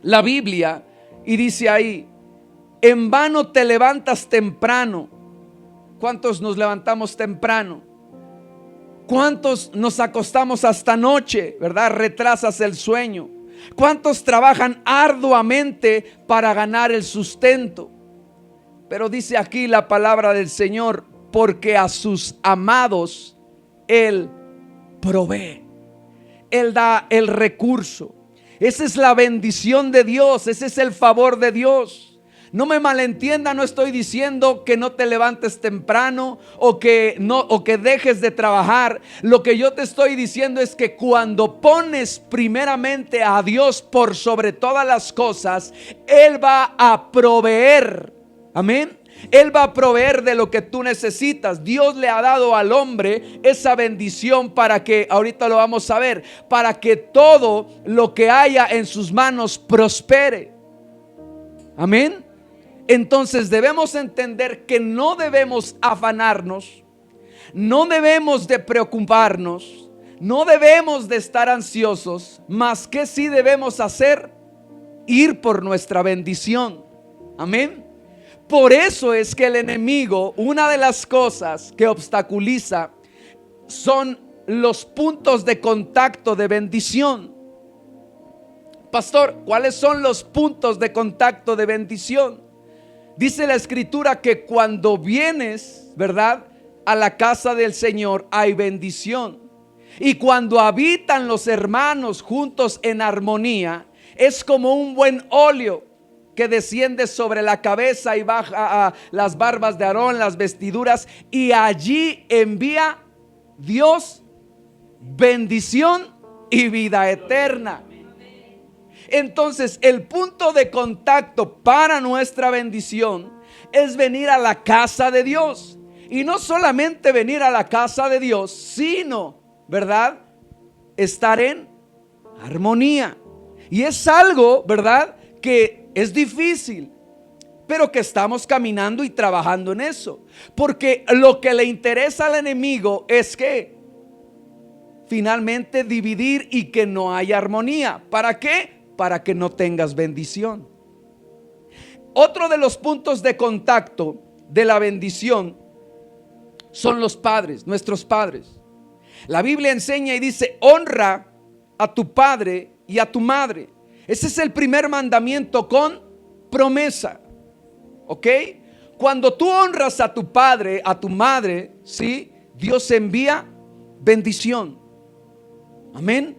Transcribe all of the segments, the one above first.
la Biblia y dice ahí: en vano te levantas temprano. ¿Cuántos nos levantamos temprano? ¿Cuántos nos acostamos hasta noche, verdad? Retrasas el sueño. ¿Cuántos trabajan arduamente para ganar el sustento? Pero dice aquí la palabra del Señor: porque a sus amados Él provee. Él da el recurso. Esa es la bendición de Dios, ese es el favor de Dios. No me malentienda, no estoy diciendo que no te levantes temprano o que dejes de trabajar. Lo que yo te estoy diciendo es que cuando pones primeramente a Dios por sobre todas las cosas, Él va a proveer. Amén. Él va a proveer de lo que tú necesitas. Dios le ha dado al hombre esa bendición para que, ahorita lo vamos a ver, para que todo lo que haya en sus manos prospere. Amén. Entonces debemos entender que no debemos afanarnos, no debemos de preocuparnos, no debemos de estar ansiosos, más que sí debemos hacer, ir por nuestra bendición. Amén. Por eso es que el enemigo, una de las cosas que obstaculiza son los puntos de contacto de bendición. Pastor, ¿cuáles son los puntos de contacto de bendición? Dice la escritura que cuando vienes, ¿verdad?, a la casa del Señor hay bendición. Y cuando habitan los hermanos juntos en armonía, es como un buen óleo que desciende sobre la cabeza y baja a las barbas de Aarón, las vestiduras, y allí envía Dios bendición y vida eterna. Entonces, el punto de contacto para nuestra bendición es venir a la casa de Dios. Y no solamente venir a la casa de Dios, sino, ¿verdad?, estar en armonía. Y es algo, ¿verdad?, que es difícil, pero que estamos caminando y trabajando en eso. Porque lo que le interesa al enemigo es que finalmente dividir y que no haya armonía. ¿Para qué? Para que no tengas bendición. Otro de los puntos de contacto de la bendición son los padres, nuestros padres. La Biblia enseña y dice: honra a tu padre y a tu madre. Ese es el primer mandamiento con promesa. ¿Ok? Cuando tú honras a tu padre, a tu madre, ¿sí?, Dios envía bendición. Amén.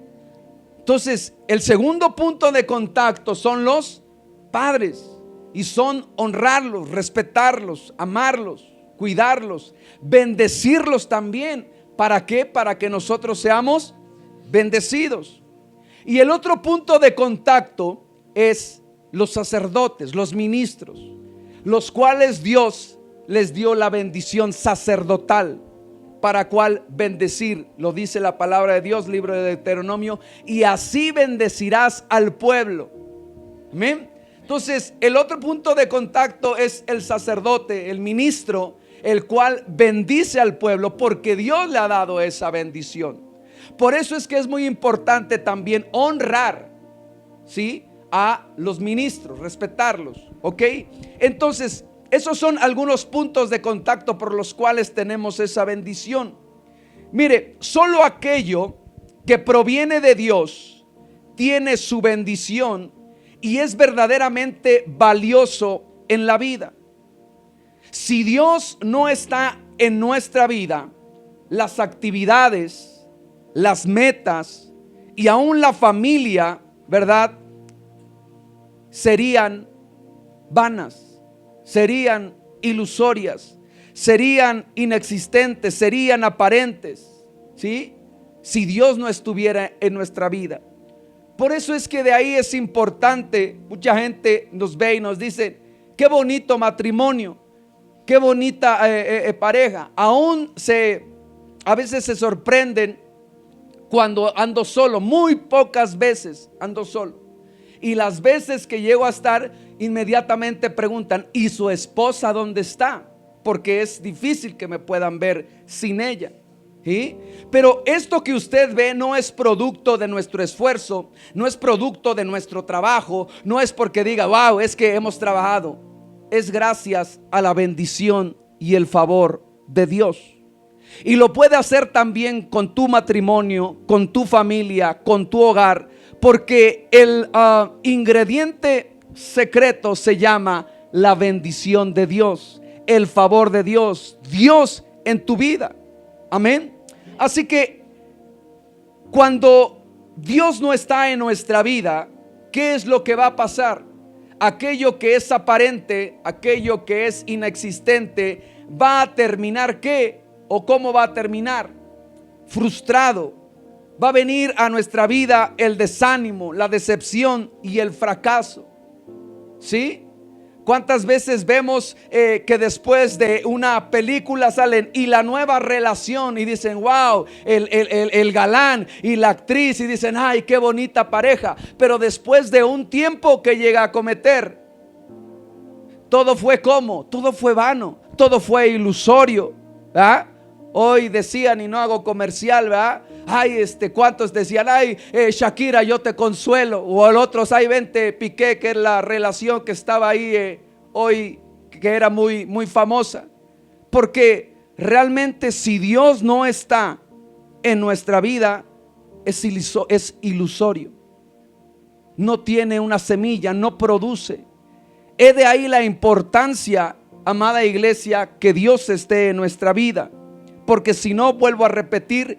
Entonces, el segundo punto de contacto son los padres, y son honrarlos, respetarlos, amarlos, cuidarlos, bendecirlos también. ¿Para qué? Para que nosotros seamos bendecidos. Y el otro punto de contacto es los sacerdotes, los ministros, los cuales Dios les dio la bendición sacerdotal. ¿Para cuál bendecir? Lo dice la palabra de Dios, libro de Deuteronomio: y así bendecirás al pueblo. Amén. Entonces, el otro punto de contacto es el sacerdote, el ministro, el cual bendice al pueblo porque Dios le ha dado esa bendición. Por eso es que es muy importante también honrar, ¿sí?, a los ministros, respetarlos. ¿Ok? Entonces, esos son algunos puntos de contacto por los cuales tenemos esa bendición. Mire, solo aquello que proviene de Dios tiene su bendición y es verdaderamente valioso en la vida. Si Dios no está en nuestra vida, las actividades, las metas y aún la familia, ¿verdad?, serían vanas, serían ilusorias, serían inexistentes, serían aparentes, ¿sí?, si Dios no estuviera en nuestra vida. Por eso es que de ahí es importante. Mucha gente nos ve y nos dice: qué bonito matrimonio, qué bonita pareja. A veces se sorprenden cuando ando solo. Muy pocas veces ando solo. Y las veces que llego a estar, inmediatamente preguntan: ¿y su esposa dónde está? Porque es difícil que me puedan ver sin ella. ¿Sí? Pero esto que usted ve no es producto de nuestro esfuerzo, no es producto de nuestro trabajo, no es porque diga, wow, es que hemos trabajado. Es gracias a la bendición y el favor de Dios. Y lo puede hacer también con tu matrimonio, con tu familia, con tu hogar, porque el ingrediente secreto se llama la bendición de Dios, el favor de Dios, Dios en tu vida. Amén. Así que cuando Dios no está en nuestra vida, ¿qué es lo que va a pasar? Aquello que es aparente, aquello que es inexistente, va a terminar ¿qué? ¿O cómo va a terminar? Frustrado. Va a venir a nuestra vida el desánimo, la decepción y el fracaso. ¿Sí? ¿Cuántas veces vemos que después de una película salen y la nueva relación y dicen, wow, el galán y la actriz, y dicen, ay, qué bonita pareja? Pero después de un tiempo que llega a cometer, todo fue como, todo fue vano, todo fue ilusorio, ¿verdad? Hoy decían, y no hago comercial, ¿verdad? Ay, ¿cuántos decían? Ay, Shakira, yo te consuelo. O el otro, ay, vente, Piqué, que es la relación que estaba ahí hoy, que era muy, muy famosa. Porque realmente si Dios no está en nuestra vida, es ilusorio. No tiene una semilla, no produce. Es de ahí la importancia, amada iglesia, que Dios esté en nuestra vida. Porque si no, vuelvo a repetir,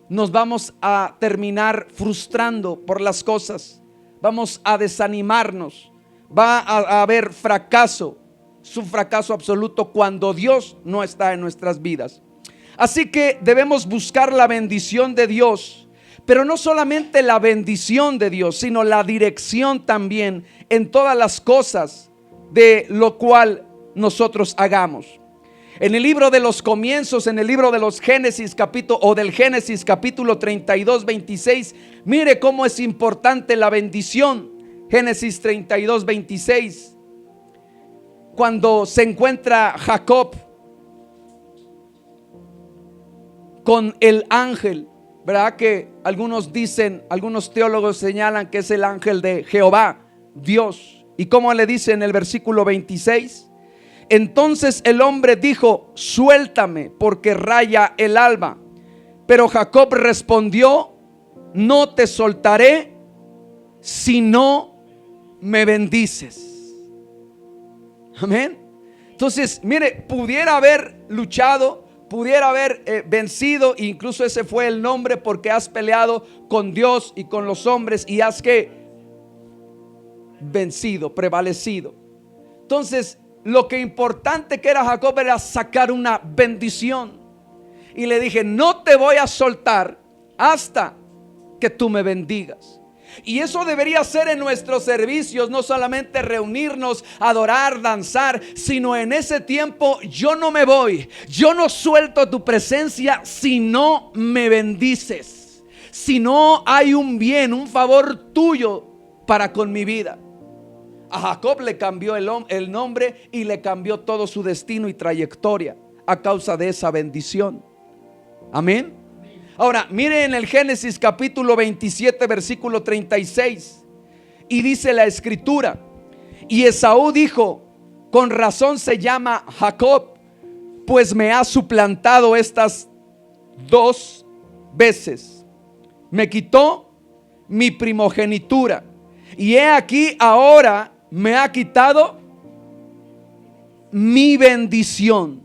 nos vamos a terminar frustrando por las cosas. Vamos a desanimarnos. Va a haber fracaso. Es un fracaso absoluto cuando Dios no está en nuestras vidas. Así que debemos buscar la bendición de Dios. Pero no solamente la bendición de Dios, sino la dirección también en todas las cosas de lo cual nosotros hagamos. En el libro de los comienzos, en el libro de los Génesis capítulo 32, 26, mire cómo es importante la bendición. Génesis 32, 26, cuando se encuentra Jacob con el ángel, ¿verdad? Que algunos dicen, algunos teólogos señalan que es el ángel de Jehová, Dios. ¿Y cómo le dice en el versículo 26? Entonces el hombre dijo, suéltame, porque raya el alba. Pero Jacob respondió, no te soltaré si no me bendices. Amén. Entonces, mire, pudiera haber luchado, pudiera haber vencido, incluso ese fue el nombre, porque has peleado con Dios y con los hombres y has vencido, prevalecido. Entonces, lo que importante que era Jacob era sacar una bendición. Y le dije, no te voy a soltar hasta que tú me bendigas. Y eso debería ser en nuestros servicios, no solamente reunirnos, adorar, danzar, sino en ese tiempo yo no me voy, yo no suelto tu presencia si no me bendices, si no hay un bien, un favor tuyo para con mi vida. A Jacob le cambió el nombre y le cambió todo su destino y trayectoria a causa de esa bendición. Amén. Ahora, mire en el Génesis capítulo 27, versículo 36. Y dice la escritura: y Esaú dijo, con razón se llama Jacob, pues me ha suplantado estas 2 veces. Me quitó mi primogenitura. Y he aquí ahora me ha quitado mi bendición.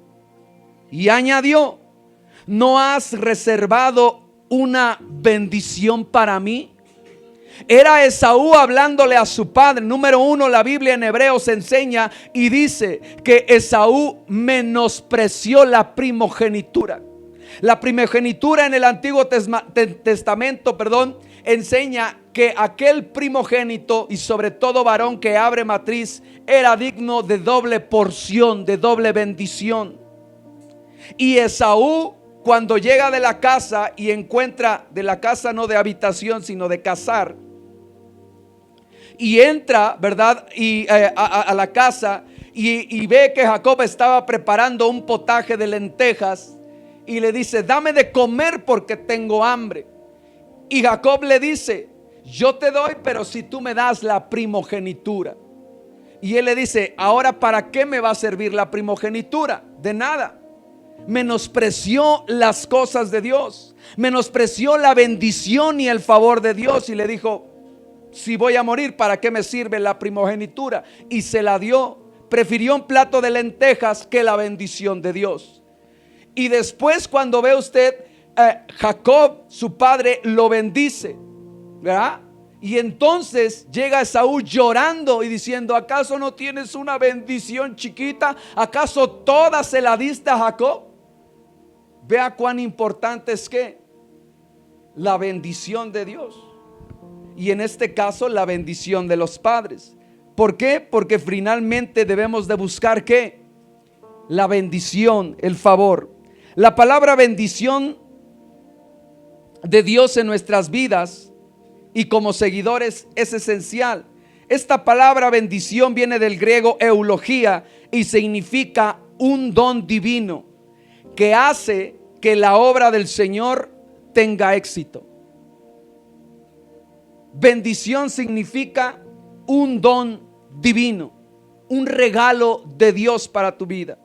Y añadió, ¿no has reservado una bendición para mí? Era Esaú hablándole a su padre. Número 1, la Biblia en Hebreos enseña y dice que Esaú menospreció la primogenitura. La primogenitura en el Antiguo Testamento, enseña que aquel primogénito, y sobre todo varón que abre matriz, era digno de doble porción, de doble bendición. Y Esaú, cuando llega de la casa y encuentra, de la casa no de habitación sino de cazar, y entra, ¿verdad? Y a la casa y ve que Jacob estaba preparando un potaje de lentejas, y le dice: dame de comer porque tengo hambre. Y Jacob le dice: yo te doy, pero si tú me das la primogenitura. Y él le dice: ahora, ¿para qué me va a servir la primogenitura? De nada. Menospreció las cosas de Dios, menospreció la bendición y el favor de Dios, y le dijo: si voy a morir, ¿para qué me sirve la primogenitura? Y se la dio. Prefirió un plato de lentejas que la bendición de Dios. Y después, cuando ve usted, Jacob, su padre, lo bendice, ¿verdad? Y entonces llega Esaú llorando y diciendo: ¿acaso no tienes una bendición chiquita? ¿Acaso toda se la diste a Jacob? Vea cuán importante es que la bendición de Dios, y en este caso la bendición de los padres. ¿Por qué? Porque finalmente debemos de buscar ¿qué? La bendición, el favor. La palabra bendición de Dios en nuestras vidas y como seguidores es esencial. Esta palabra bendición viene del griego eulogía y significa un don divino que hace que la obra del Señor tenga éxito. Bendición significa un don divino, un regalo de Dios para tu vida.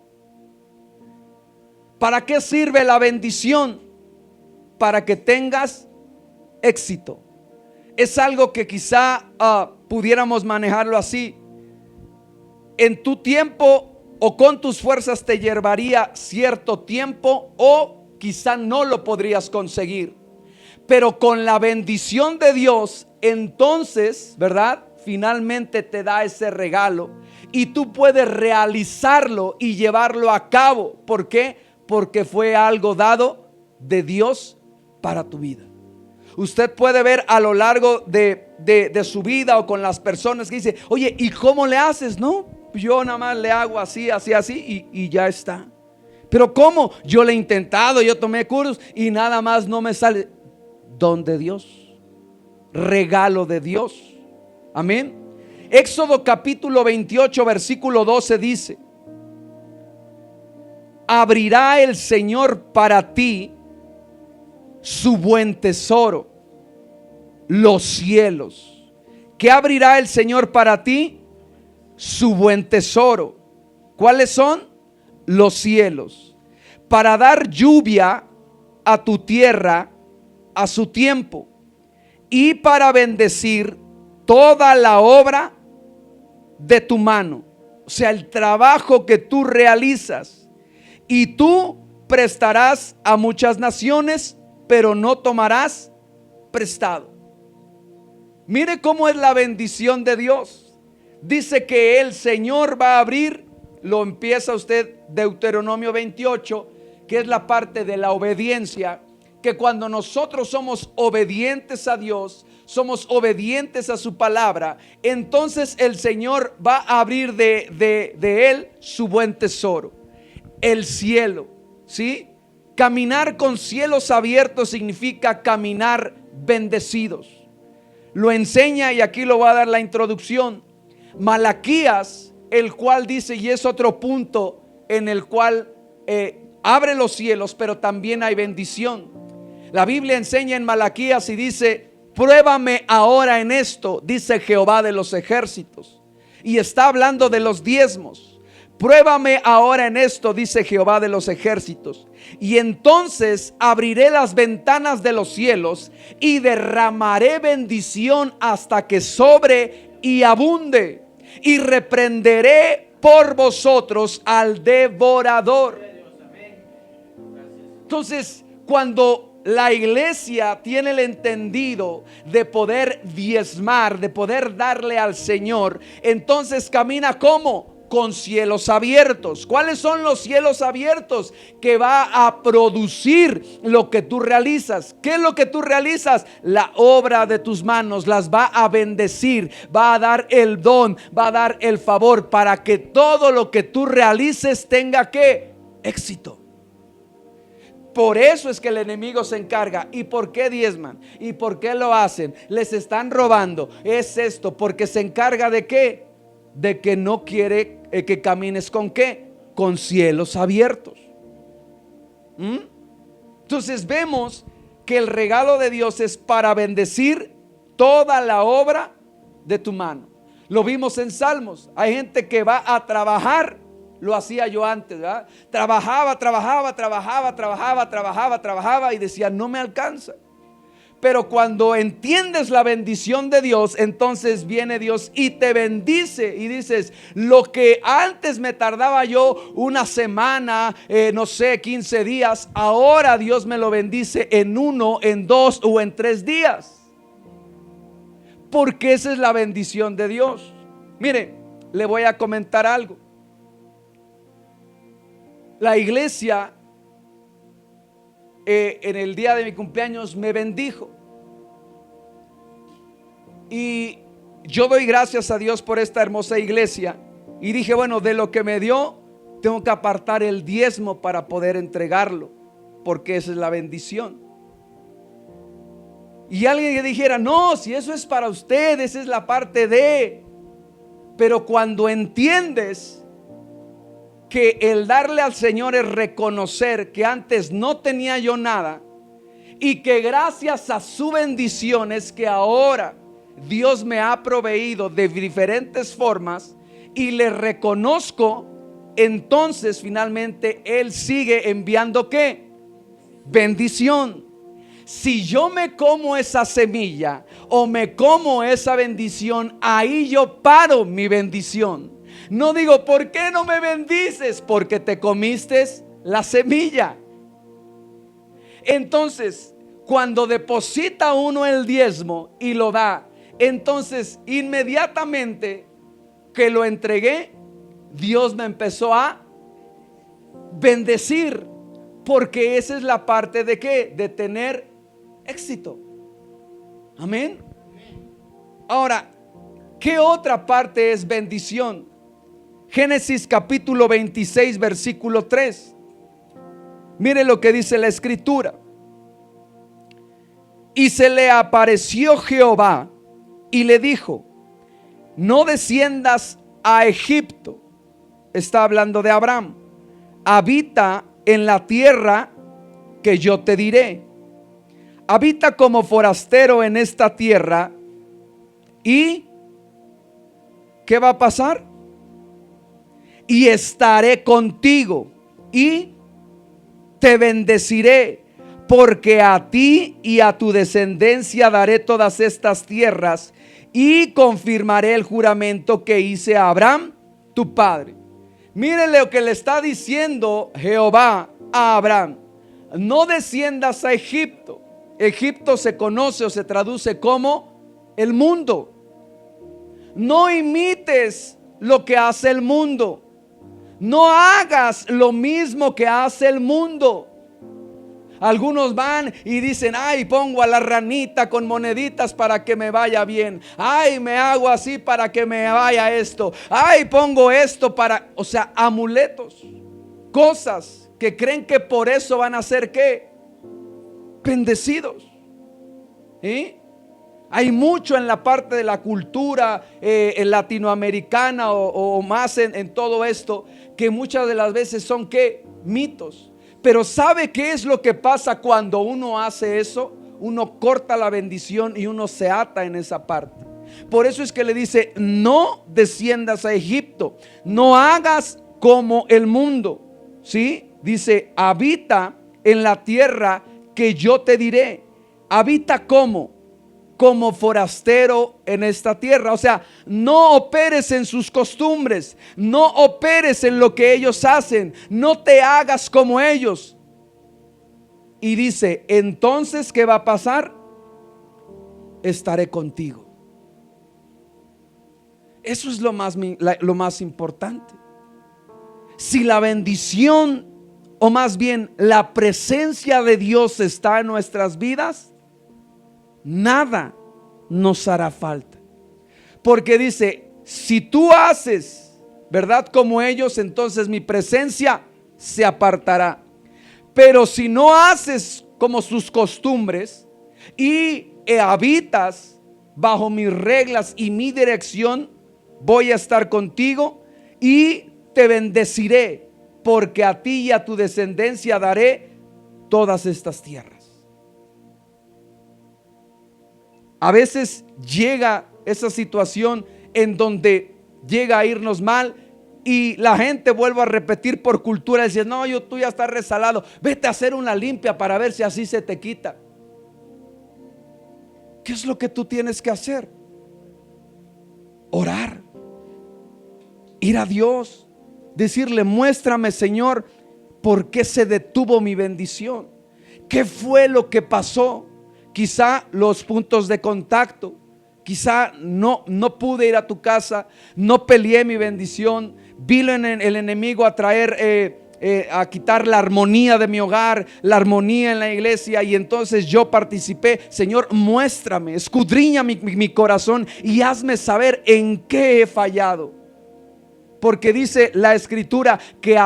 ¿Para qué sirve la bendición? Para que tengas éxito. Es algo que quizá pudiéramos manejarlo así: en tu tiempo o con tus fuerzas te llevaría cierto tiempo, o quizá no lo podrías conseguir, pero con la bendición de Dios, entonces, ¿verdad? Finalmente te da ese regalo y tú puedes realizarlo y llevarlo a cabo. ¿Por qué? Porque fue algo dado de Dios para tu vida. Usted puede ver a lo largo de su vida o con las personas que dice: oye, ¿y cómo le haces? No, yo nada más le hago así, así, así y ya está. Pero ¿cómo? Yo le he intentado, yo tomé cursos y nada más no me sale. Don de Dios, regalo de Dios. Amén. Éxodo capítulo 28 versículo 12 dice: abrirá el Señor para ti su buen tesoro, los cielos. ¿Qué abrirá el Señor para ti? Su buen tesoro. ¿Cuáles son? Los cielos, para dar lluvia a tu tierra a su tiempo, y para bendecir toda la obra de tu mano. O sea, el trabajo que tú realizas. Y tú prestarás a muchas naciones, pero no tomarás prestado. Mire cómo es la bendición de Dios. Dice que el Señor va a abrir, lo empieza usted Deuteronomio 28, que es la parte de la obediencia, que cuando nosotros somos obedientes a Dios, somos obedientes a su palabra, entonces el Señor va a abrir de él su buen tesoro, el cielo, ¿sí? Caminar con cielos abiertos significa caminar bendecidos. Lo enseña, y aquí lo va a dar la introducción, Malaquías, el cual dice, y es otro punto en el cual abre los cielos, pero también hay bendición. La Biblia enseña en Malaquías y dice: pruébame ahora en esto, dice Jehová de los ejércitos. Y está hablando de los diezmos. Pruébame ahora en esto, dice Jehová de los ejércitos, y entonces abriré las ventanas de los cielos y derramaré bendición hasta que sobre y abunde, y reprenderé por vosotros al devorador. Entonces, cuando la iglesia tiene el entendido de poder diezmar, de poder darle al Señor, entonces camina ¿cómo? Con cielos abiertos. ¿Cuáles son los cielos abiertos? Que va a producir lo que tú realizas. ¿Qué es lo que tú realizas? La obra de tus manos las va a bendecir, va a dar el don, va a dar el favor para que todo lo que tú realices tenga ¿qué? Éxito. Por eso es que el enemigo se encarga. ¿Y por qué diezman? ¿Y por qué lo hacen? Les están robando. Es esto, porque se encarga de ¿qué? De que no quiere que camines con ¿qué? Con cielos abiertos. Entonces vemos que el regalo de Dios es para bendecir toda la obra de tu mano. Lo vimos en Salmos. Hay gente que va a trabajar. Lo hacía yo antes, ¿verdad? Trabajaba y decía, no me alcanza. Pero cuando entiendes la bendición de Dios, entonces viene Dios y te bendice y dices, lo que antes me tardaba yo una semana, 15 días, ahora Dios me lo bendice en 1, en 2 o en 3 días. Porque esa es la bendición de Dios. Mire, le voy a comentar algo. La iglesia en el día de mi cumpleaños me bendijo. Y yo doy gracias a Dios por esta hermosa iglesia. Y dije, bueno, de lo que me dio, tengo que apartar el diezmo para poder entregarlo, porque esa es la bendición. Y alguien que dijera, no, si eso es para ustedes, esa es la parte de. Pero cuando entiendes que el darle al Señor es reconocer que antes no tenía yo nada, y que gracias a su bendición es que ahora Dios me ha proveído de diferentes formas, y le reconozco, entonces finalmente Él sigue enviando ¿qué? Bendición. Si yo me como esa semilla o me como esa bendición, ahí yo paro mi bendición. No digo, ¿por qué no me bendices? Porque te comiste la semilla. Entonces, cuando deposita uno el diezmo y lo da, entonces inmediatamente que lo entregué, Dios me empezó a bendecir. Porque esa es la parte de ¿qué? De tener éxito. Amén. Ahora, ¿qué otra parte es bendición? Génesis capítulo 26 versículo 3. Mire lo que dice la escritura. Y se le apareció Jehová y le dijo, no desciendas a Egipto. Está hablando de Abraham. Habita en la tierra que yo te diré. Habita como forastero en esta tierra. ¿Y qué va a pasar? Y estaré contigo y te bendeciré, porque a ti y a tu descendencia daré todas estas tierras, y confirmaré el juramento que hice a Abraham, tu padre. Miren lo que le está diciendo Jehová a Abraham. No desciendas a Egipto. Egipto se conoce o se traduce como el mundo. No imites lo que hace el mundo. No hagas lo mismo que hace el mundo. Algunos van y dicen, ay, pongo a la ranita con moneditas para que me vaya bien. Ay, me hago así para que me vaya esto. Ay, pongo esto para, o sea, amuletos, cosas que creen que por eso van a ser ¿qué? Bendecidos. ¿Sí? Hay mucho en la parte de la cultura latinoamericana o más en todo esto, que muchas de las veces son ¿qué? Mitos. Pero ¿sabe qué es lo que pasa cuando uno hace eso? Uno corta la bendición y uno se ata en esa parte. Por eso es que le dice, no desciendas a Egipto, no hagas como el mundo. ¿Sí? Dice, habita en la tierra que yo te diré. Habita como forastero en esta tierra. O sea, no operes en sus costumbres, no operes en lo que ellos hacen, no te hagas como ellos. Y dice, entonces ¿qué va a pasar? Estaré contigo. Eso es lo más importante. Si la bendición, o más bien la presencia de Dios está en nuestras vidas, nada nos hará falta. Porque dice, si tú haces, ¿verdad? Como ellos, entonces mi presencia se apartará. Pero si no haces como sus costumbres y habitas bajo mis reglas y mi dirección, voy a estar contigo y te bendeciré, porque a ti y a tu descendencia daré todas estas tierras. A veces llega esa situación en donde llega a irnos mal y la gente vuelve a repetir por cultura, dice: no, tú ya estás resalado, vete a hacer una limpia para ver si así se te quita. ¿Qué es lo que tú tienes que hacer? Orar, ir a Dios, decirle: muéstrame, Señor, por qué se detuvo mi bendición, qué fue lo que pasó. Quizá los puntos de contacto, quizá no pude ir a tu casa, no peleé mi bendición, vino el enemigo a traer a quitar la armonía de mi hogar, la armonía en la iglesia, y entonces yo participé. Señor, muéstrame, escudriña mi corazón y hazme saber en qué he fallado. Porque dice la escritura que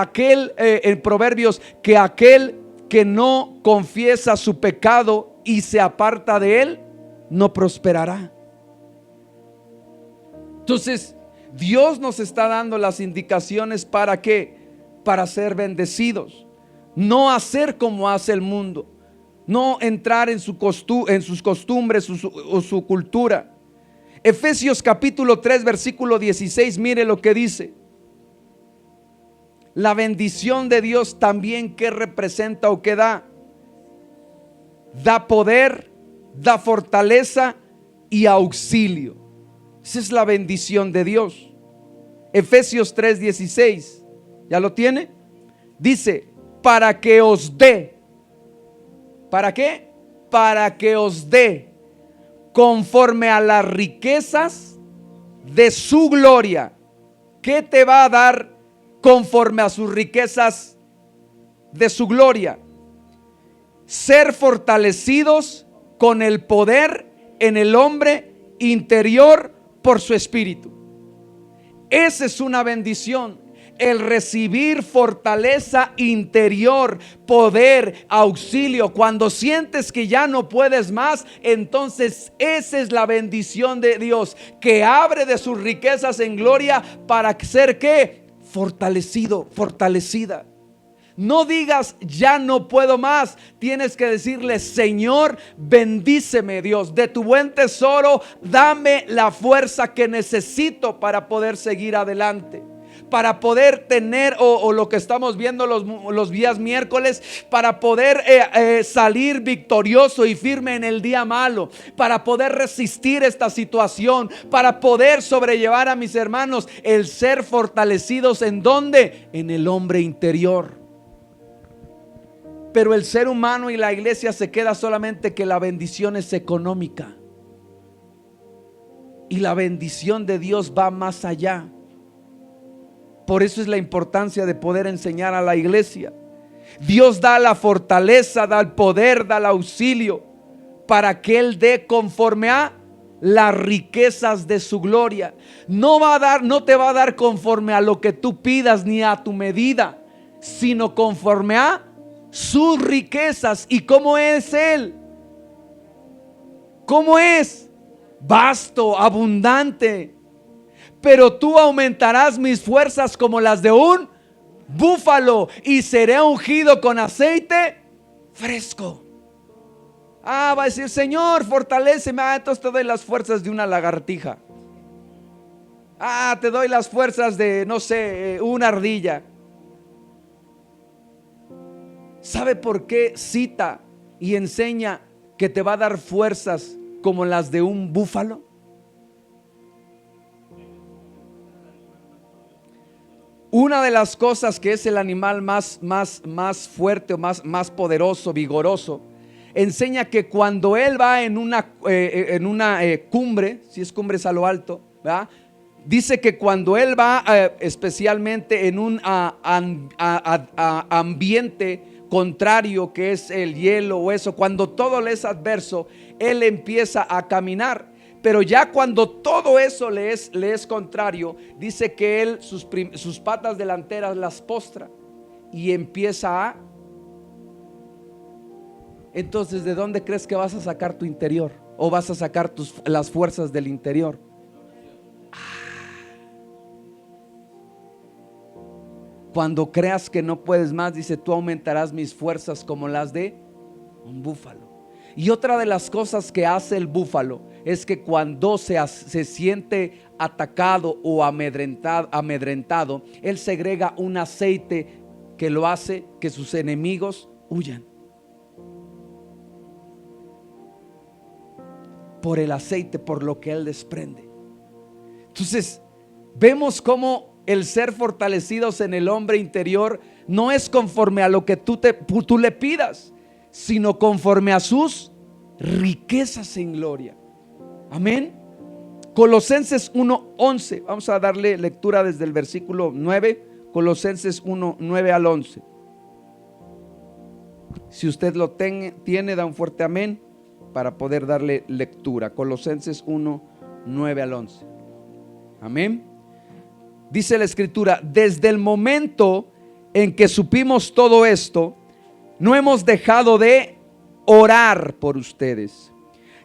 en Proverbios, que aquel que no confiesa su pecado y se aparta de él, no prosperará. Entonces Dios nos está dando las indicaciones. ¿Para qué? Para ser bendecidos, no hacer como hace el mundo, no entrar en sus costumbres o su cultura. Efesios capítulo 3 versículo 16, mire lo que dice. La bendición de Dios también, ¿qué representa o qué da? Da poder, da fortaleza y auxilio. Esa es la bendición de Dios. Efesios 3:16, ¿ya lo tiene? Dice: para que os dé. ¿Para qué? Para que os dé conforme a las riquezas de su gloria. ¿Qué te va a dar conforme a sus riquezas de su gloria? Ser fortalecidos con el poder en el hombre interior por su espíritu. Esa es una bendición, el recibir fortaleza interior, poder, auxilio. Cuando sientes que ya no puedes más, entonces esa es la bendición de Dios, que abre de sus riquezas en gloria para ser ¿qué? Fortalecido, fortalecida. No digas: ya no puedo más. Tienes que decirle: Señor, bendíceme, Dios, de tu buen tesoro, dame la fuerza que necesito para poder seguir adelante, para poder tener o lo que estamos viendo los días miércoles, para poder salir victorioso y firme en el día malo, para poder resistir esta situación, para poder sobrellevar a mis hermanos. El ser fortalecidos, ¿en dónde? En el hombre interior. Pero el ser humano y la iglesia se queda solamente que la bendición es económica, y la bendición de Dios va más allá. Por eso es la importancia de poder enseñar a la iglesia. Dios da la fortaleza, da el poder, da el auxilio para que Él dé conforme a las riquezas de su gloria. No te va a dar conforme a lo que tú pidas ni a tu medida, sino conforme a sus riquezas. ¿Y cómo es Él? ¿Cómo es? Vasto, abundante. Pero tú aumentarás mis fuerzas como las de un búfalo, y seré ungido con aceite fresco. Va a decir: Señor, fortaléceme. Entonces te doy las fuerzas de una lagartija. Te doy las fuerzas de, no sé, una ardilla. ¿Sabe por qué cita y enseña que te va a dar fuerzas como las de un búfalo? Una de las cosas que es el animal más fuerte o más poderoso, vigoroso, enseña que cuando él va en una cumbre, si es cumbres a lo alto, ¿verdad? Dice que cuando él va especialmente en un ambiente contrario, que es el hielo o eso, cuando todo le es adverso, él empieza a caminar. Pero ya cuando todo eso le es contrario, dice que él sus patas delanteras las postra y empieza a... Entonces, ¿de dónde crees que vas a sacar tu interior? ¿O vas a sacar las fuerzas del interior? Cuando creas que no puedes más, dice, tú aumentarás mis fuerzas como las de un búfalo. Y otra de las cosas que hace el búfalo es que cuando se siente atacado o amedrentado, él segrega un aceite que lo hace que sus enemigos huyan. Por el aceite, por lo que él desprende. Entonces, vemos cómo el ser fortalecidos en el hombre interior no es conforme a lo que tú le pidas, sino conforme a sus riquezas en gloria. Amén. Colosenses 1:11. Vamos a darle lectura desde el versículo 9. Colosenses 1:9 al 11. Si usted lo tiene, da un fuerte amén para poder darle lectura. Colosenses 1:9 al 11. Amén. Dice la escritura: desde el momento en que supimos todo esto, no hemos dejado de orar por ustedes,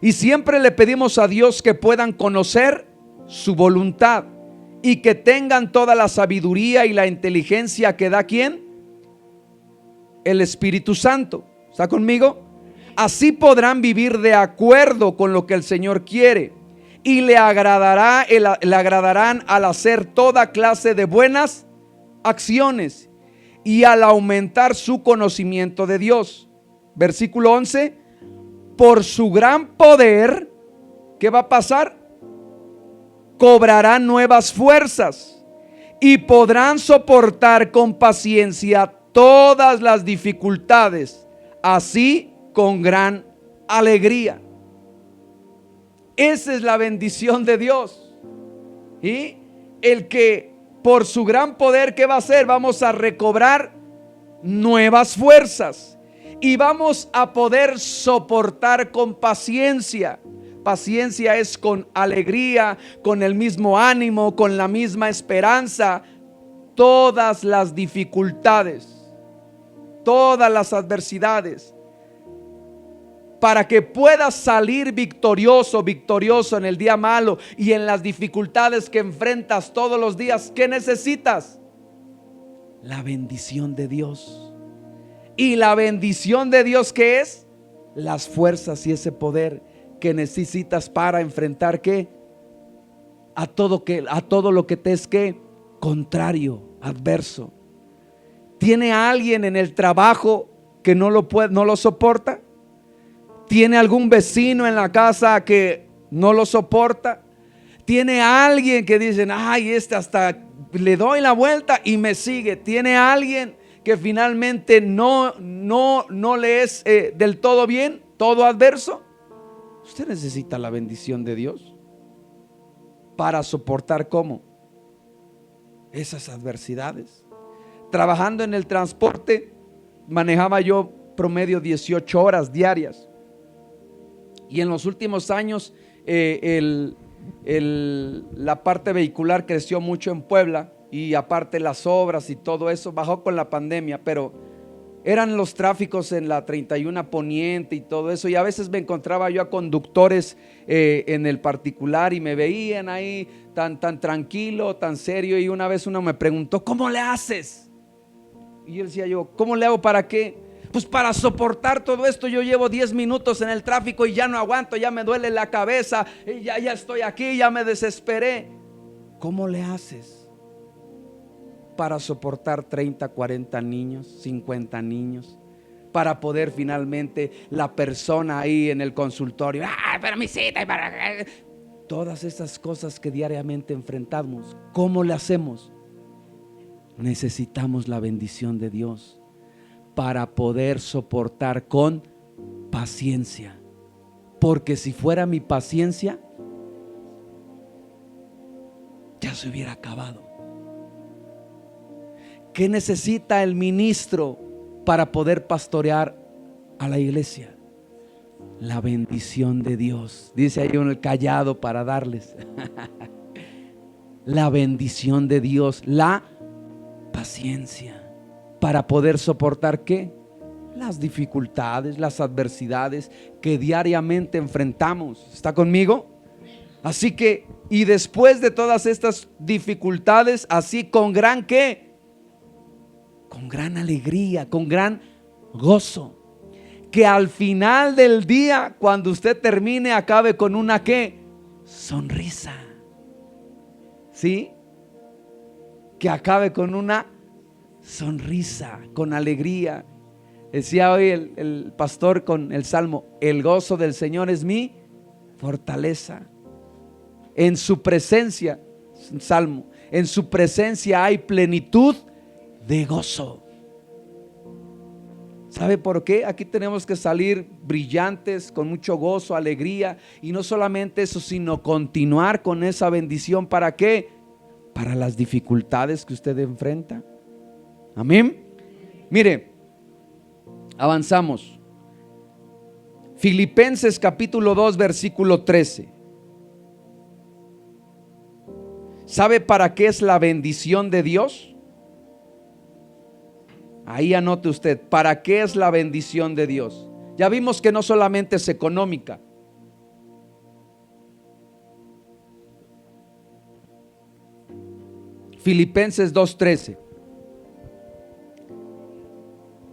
y siempre le pedimos a Dios que puedan conocer su voluntad y que tengan toda la sabiduría y la inteligencia que da ¿quién? El Espíritu Santo. ¿Está conmigo? Así podrán vivir de acuerdo con lo que el Señor quiere, y le agradarán al hacer toda clase de buenas acciones y al aumentar su conocimiento de Dios. Versículo 11: por su gran poder, ¿qué va a pasar? Cobrarán nuevas fuerzas y podrán soportar con paciencia todas las dificultades, así con gran alegría. Esa es la bendición de Dios. Y el que por su gran poder, ¿qué va a hacer? Vamos a recobrar nuevas fuerzas y vamos a poder soportar con paciencia. Paciencia es con alegría, con el mismo ánimo, con la misma esperanza, todas las dificultades, todas las adversidades, para que puedas salir victorioso en el día malo y en las dificultades que enfrentas todos los días. ¿Qué necesitas? La bendición de Dios. Y la bendición de Dios, ¿qué es? Las fuerzas y ese poder que necesitas para enfrentar ¿qué? A todo lo que te es ¿qué? Contrario, adverso. ¿Tiene alguien en el trabajo que no lo soporta? ¿Tiene algún vecino en la casa que no lo soporta? ¿Tiene alguien que dicen, ay, hasta le doy la vuelta y me sigue? ¿Tiene alguien que finalmente no le es del todo bien, todo adverso? Usted necesita la bendición de Dios para soportar ¿cómo? Esas adversidades. Trabajando en el transporte, manejaba yo promedio 18 horas diarias. Y en los últimos años la parte vehicular creció mucho en Puebla, y aparte las obras y todo eso bajó con la pandemia, pero eran los tráficos en la 31 Poniente y todo eso, y a veces me encontraba yo a conductores en el particular y me veían ahí tan tranquilo, tan serio, y una vez uno me preguntó, ¿cómo le haces? Y yo decía yo, ¿cómo le hago para qué? Pues para soportar todo esto. Yo llevo 10 minutos en el tráfico y ya no aguanto, ya me duele la cabeza, y ya estoy aquí, ya me desesperé. ¿Cómo le haces para soportar 30, 40 niños, 50 niños? Para poder finalmente la persona ahí en el consultorio, pero mi cita y para... Todas esas cosas que diariamente enfrentamos, ¿cómo le hacemos? Necesitamos la bendición de Dios para poder soportar con paciencia. Porque si fuera mi paciencia, ya se hubiera acabado. ¿Qué necesita el ministro para poder pastorear a la iglesia? La bendición de Dios. Dice ahí uno, el callado para darles. La bendición de Dios, la paciencia. Para poder soportar ¿qué? Las dificultades, las adversidades que diariamente enfrentamos. ¿Está conmigo? Así que, y después de todas estas dificultades, así con gran ¿qué? con gran alegría, con gran gozo. Que al final del día, cuando usted termine, acabe con una ¿qué? Sonrisa. ¿Sí? Que acabe con una sonrisa, con alegría. Decía hoy el pastor con el salmo: el gozo del Señor es mi fortaleza. En su presencia, salmo, en su presencia hay plenitud de gozo. ¿Sabe por qué? Aquí tenemos que salir brillantes, con mucho gozo, alegría, y no solamente eso, sino continuar con esa bendición. ¿Para qué? Para las dificultades que usted enfrenta. Amén. Mire, avanzamos. Filipenses capítulo 2 versículo 13. ¿Sabe para qué es la bendición de Dios? Ahí anote usted, ¿para qué es la bendición de Dios? Ya vimos que no solamente es económica. Filipenses 2:13.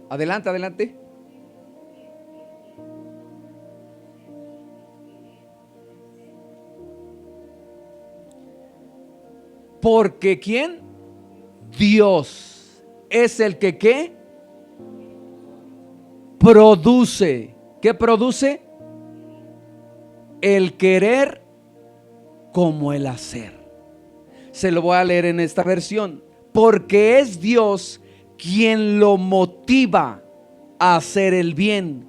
Adelante, adelante. Porque ¿quién? Dios es el que ¿qué? Produce. ¿Qué produce? El querer como el hacer. Se lo voy a leer en esta versión. Porque es Dios quien lo motiva a hacer el bien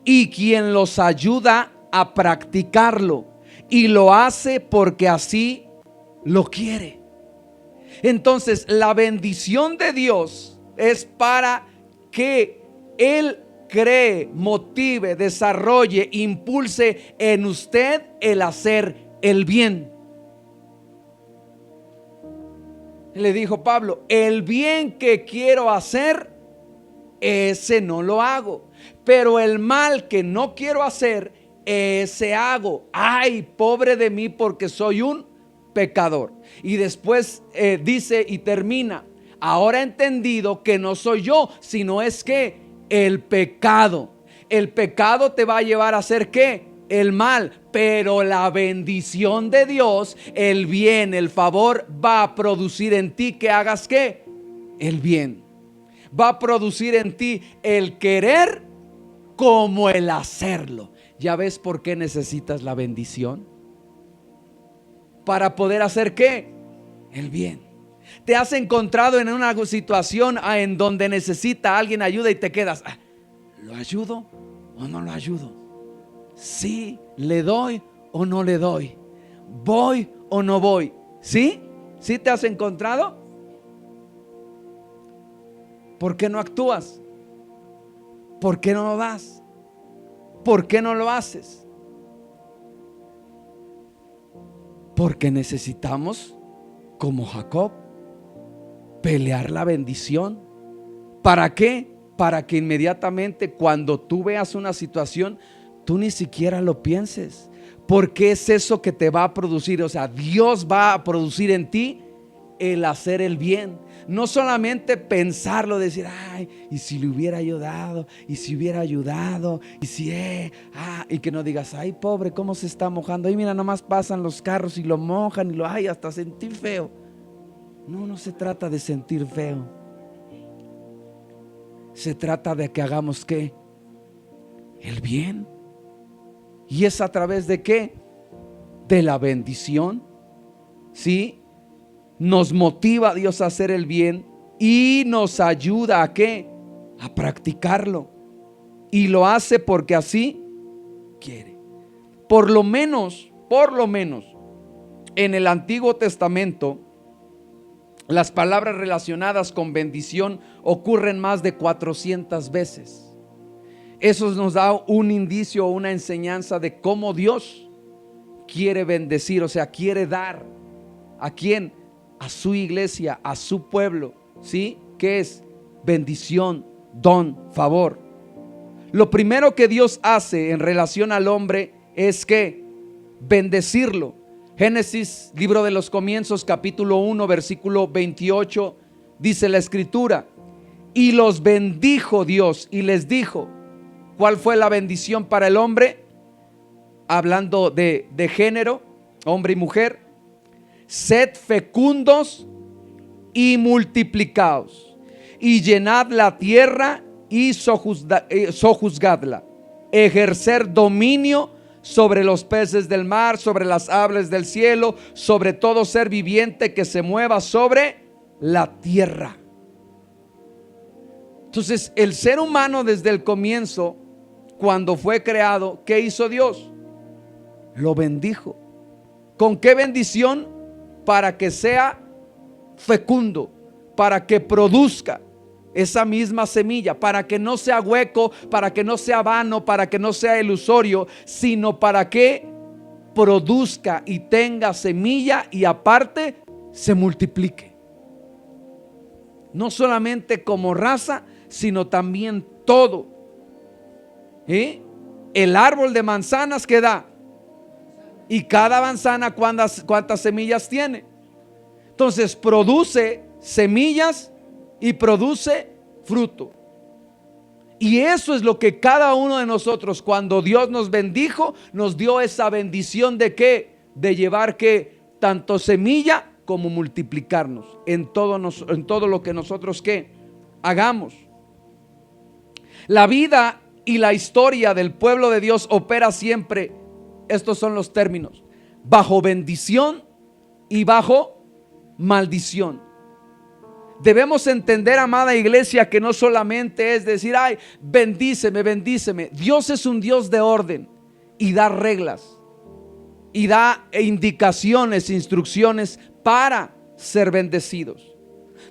y quien los ayuda a practicarlo, y lo hace porque así lo quiere. Entonces, la bendición de Dios es para que Él cree, motive, desarrolle, impulse en usted el hacer el bien. Le dijo Pablo: el bien que quiero hacer, ese no lo hago, pero el mal que no quiero hacer, ese hago. Ay, pobre de mí, porque soy un pecador. Y después dice y termina: ahora he entendido que no soy yo, sino es que el pecado. El pecado te va a llevar a hacer ¿qué? El mal. Pero la bendición de Dios, el bien, el favor, va a producir en ti que hagas ¿qué? El bien. Va a producir en ti el querer como el hacerlo. ¿Ya ves por qué necesitas la bendición? Para poder hacer ¿qué? El bien. Te has encontrado en una situación en donde necesita alguien ayuda y te quedas: ¿lo ayudo o no lo ayudo? ¿Sí le doy o no le doy? ¿Voy o no voy? ¿Sí? ¿Sí te has encontrado? ¿Por qué no actúas? ¿Por qué no lo das? ¿Por qué no lo haces? Porque necesitamos, como Jacob, pelear la bendición. ¿Para qué? Para que inmediatamente cuando tú veas una situación, tú ni siquiera lo pienses, porque es eso que te va a producir. O sea, Dios va a producir en ti el hacer el bien. No solamente pensarlo, decir: ay, y si le hubiera ayudado, y si hubiera ayudado, y si y que no digas: ay, pobre, cómo se está mojando, y mira, nomás pasan los carros y lo mojan, y ay, hasta sentí feo. No, no se trata de sentir feo. Se trata de que hagamos ¿qué? El bien. ¿Y es a través de qué? De la bendición. ¿Sí? Nos motiva Dios a hacer el bien y nos ayuda ¿a qué? A practicarlo. Y lo hace porque así quiere. Por lo menos, en el Antiguo Testamento, las palabras relacionadas con bendición ocurren más de 400 veces. Eso nos da un indicio, una enseñanza de cómo Dios quiere bendecir, o sea, quiere dar. ¿A quién? A su iglesia, a su pueblo. ¿Sí? ¿Qué es? Bendición, don, favor. Lo primero que Dios hace en relación al hombre es que bendecirlo. Génesis, libro de los comienzos, capítulo 1, versículo 28, dice la escritura: Y los bendijo Dios y les dijo, ¿cuál fue la bendición para el hombre? Hablando de género, hombre y mujer. Sed fecundos y multiplicaos, y llenad la tierra y sojuzgadla. Ejercer dominio sobre los peces del mar, sobre las aves del cielo, sobre todo ser viviente que se mueva sobre la tierra. Entonces, el ser humano desde el comienzo, cuando fue creado, ¿qué hizo Dios? Lo bendijo. ¿Con qué bendición? Para que sea fecundo, para que produzca esa misma semilla, para que no sea hueco, para que no sea vano, para que no sea ilusorio, sino para que produzca y tenga semilla y aparte se multiplique. No solamente como raza, sino también todo. El árbol de manzanas que da, y cada manzana ¿cuántas semillas tiene? Entonces produce semillas y produce fruto. Y eso es lo que cada uno de nosotros, cuando Dios nos bendijo, nos dio esa bendición de ¿qué? De llevar ¿qué? Tanto semilla como multiplicarnos en todo lo que nosotros ¿qué? Hagamos. La vida y la historia del pueblo de Dios opera siempre, estos son los términos, bajo bendición y bajo maldición. Debemos entender, amada iglesia, que no solamente es decir, ay, bendíceme, bendíceme. Dios es un Dios de orden y da reglas y da indicaciones, instrucciones para ser bendecidos.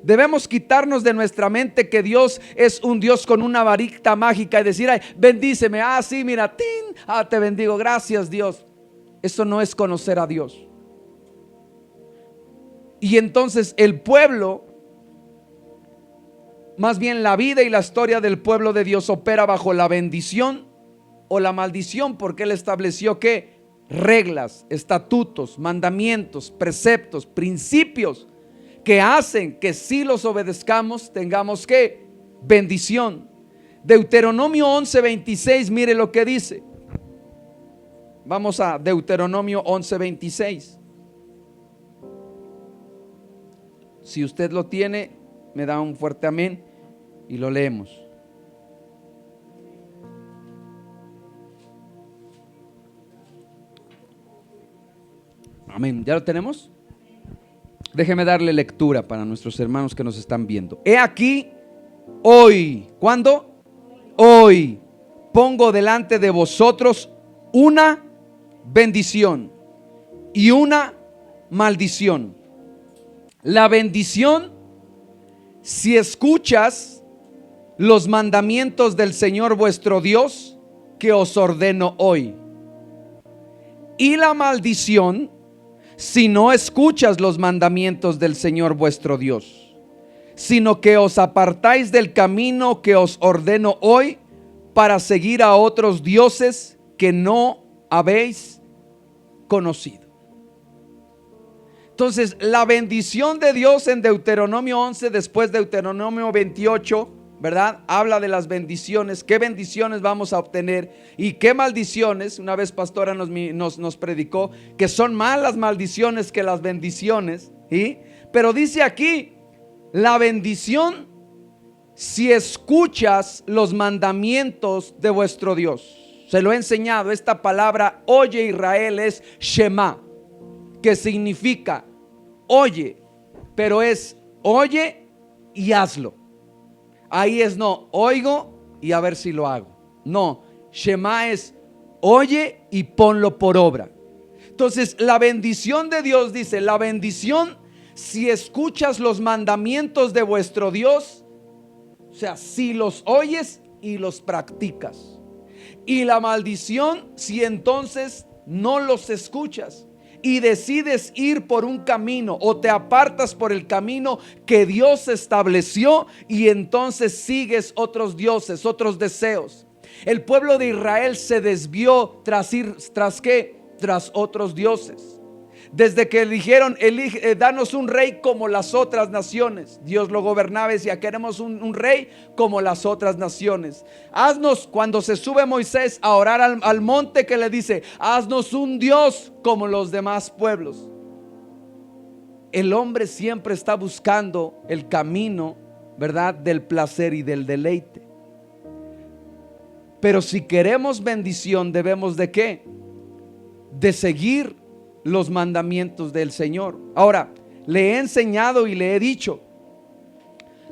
Debemos quitarnos de nuestra mente que Dios es un Dios con una varita mágica y decir, ay, bendíceme, sí, mira, ¡tin! Te bendigo, gracias Dios. Eso no es conocer a Dios. Y entonces el pueblo, más bien la vida y la historia del pueblo de Dios opera bajo la bendición o la maldición, porque Él estableció ¿qué? Reglas, estatutos, mandamientos, preceptos, principios que hacen que si los obedezcamos tengamos ¿qué? Bendición. Deuteronomio 11:26, mire lo que dice. Vamos a Deuteronomio 11:26. Si usted lo tiene, me da un fuerte amén y lo leemos. Amén. ¿Ya lo tenemos? Déjeme darle lectura para nuestros hermanos que nos están viendo. He aquí, hoy, ¿cuándo? Hoy pongo delante de vosotros una bendición y una maldición. La bendición, si escuchas los mandamientos del Señor vuestro Dios que os ordeno hoy. Y la maldición, si no escuchas los mandamientos del Señor vuestro Dios, sino que os apartáis del camino que os ordeno hoy para seguir a otros dioses que no habéis conocido. Entonces, la bendición de Dios en Deuteronomio 11, después Deuteronomio 28, ¿verdad? Habla de las bendiciones, qué bendiciones vamos a obtener y qué maldiciones. Una vez pastora nos predicó que son más las maldiciones que las bendiciones, ¿sí? Pero dice aquí, la bendición si escuchas los mandamientos de vuestro Dios. Se lo he enseñado, esta palabra oye Israel es Shema, que significa oye, pero es oye y hazlo. Ahí es no, oigo y a ver si lo hago. No, Shema es oye y ponlo por obra. Entonces la bendición de Dios dice, la bendición si escuchas los mandamientos de vuestro Dios, o sea, si los oyes y los practicas. Y la maldición si entonces no los escuchas y decides ir por un camino o te apartas por el camino que Dios estableció y entonces sigues otros dioses, otros deseos. El pueblo de Israel se desvió tras ¿qué? Tras otros dioses. Desde que dijeron, danos un rey como las otras naciones. Dios lo gobernaba y decía, queremos un rey como las otras naciones. Haznos, cuando se sube Moisés a orar al monte, que le dice, haznos un Dios como los demás pueblos. El hombre siempre está buscando el camino, ¿verdad?, del placer y del deleite. Pero si queremos bendición, debemos ¿de qué? De seguir los mandamientos del Señor. Ahora, le he enseñado y le he dicho,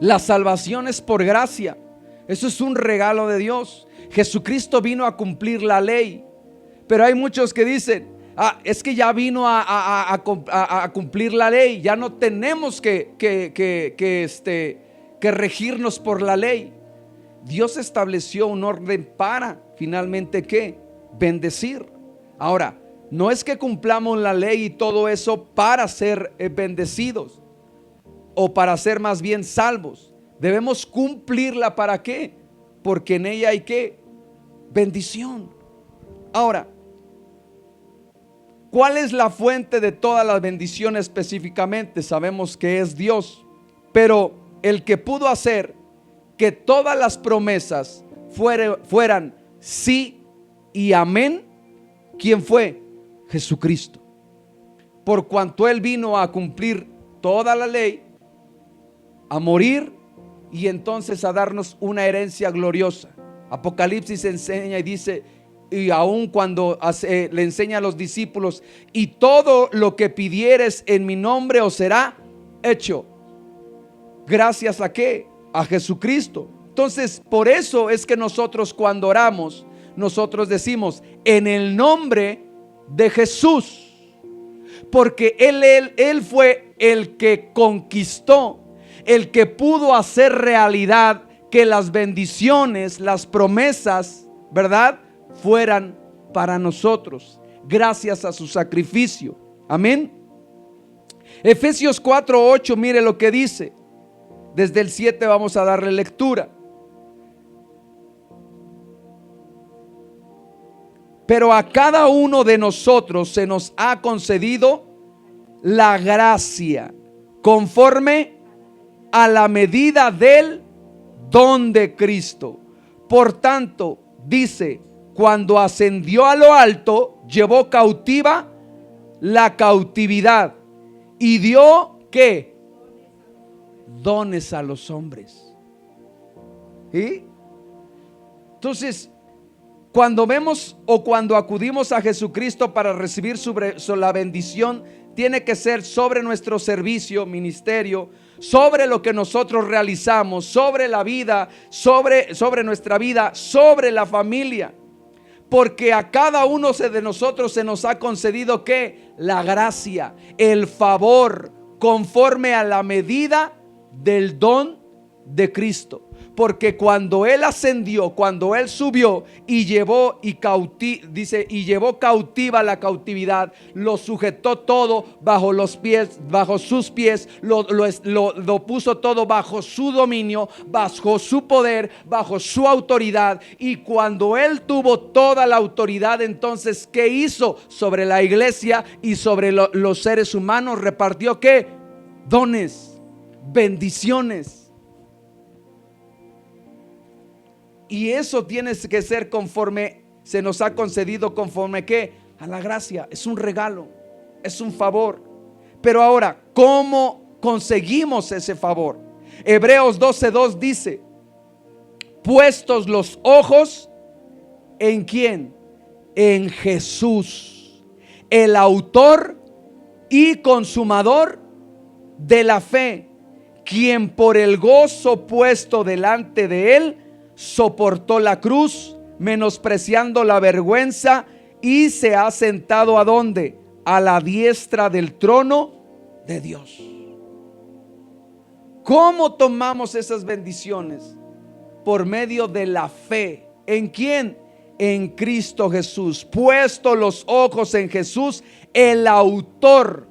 la salvación es por gracia. Eso es un regalo de Dios. Jesucristo vino a cumplir la ley. Pero hay muchos que dicen, es que ya vino a cumplir la ley. Ya no tenemos que regirnos por la ley. Dios estableció un orden para finalmente ¿qué? Bendecir. Ahora, no es que cumplamos la ley y todo eso para ser bendecidos o para ser más bien salvos. Debemos cumplirla. ¿Para qué? Porque en ella hay ¿qué? Bendición. Ahora, ¿cuál es la fuente de todas las bendiciones específicamente? Sabemos que es Dios, pero el que pudo hacer que todas las promesas fueran sí y amén, ¿quién fue? Jesucristo. Por cuanto Él vino a cumplir toda la ley, a morir y entonces a darnos una herencia gloriosa. Apocalipsis enseña y dice, y aún cuando le enseña a los discípulos, y todo lo que pidieres en mi nombre os será hecho. ¿Gracias a qué? A Jesucristo. Entonces, por eso es que nosotros cuando oramos, nosotros decimos en el nombre de Jesús, porque Él fue el que conquistó, el que pudo hacer realidad que las bendiciones, las promesas, ¿verdad?, fueran para nosotros, gracias a su sacrificio. Amén. Efesios 4:8, mire lo que dice. Desde el 7 vamos a darle lectura. Pero a cada uno de nosotros se nos ha concedido la gracia conforme a la medida del don de Cristo. Por tanto, dice, cuando ascendió a lo alto, llevó cautiva la cautividad y dio ¿qué? Dones a los hombres. ¿Sí? Entonces, cuando vemos o cuando acudimos a Jesucristo para recibir sobre la bendición, tiene que ser sobre nuestro servicio, ministerio, sobre lo que nosotros realizamos, sobre la vida, sobre nuestra vida, sobre la familia. Porque a cada uno de nosotros se nos ha concedido ¿qué? La gracia, el favor, conforme a la medida del don de Cristo. Porque cuando Él ascendió, cuando Él subió y llevó llevó cautiva la cautividad, lo sujetó todo bajo los pies, bajo sus pies, lo puso todo bajo su dominio, bajo su poder, bajo su autoridad. Y cuando Él tuvo toda la autoridad, entonces ¿qué hizo? Sobre la iglesia y sobre los seres humanos repartió ¿qué? Dones, bendiciones. Y eso tiene que ser conforme se nos ha concedido, conforme ¿qué? A la gracia. Es un regalo, es un favor. Pero ahora, ¿cómo conseguimos ese favor? Hebreos 12:2 dice, puestos los ojos ¿en quién? En Jesús, el autor y consumador de la fe, quien por el gozo puesto delante de Él soportó la cruz, menospreciando la vergüenza, y se ha sentado ¿a dónde? A la diestra del trono de Dios. ¿Cómo tomamos esas bendiciones? Por medio de la fe. ¿En quién? En Cristo Jesús. Puesto los ojos en Jesús, el autor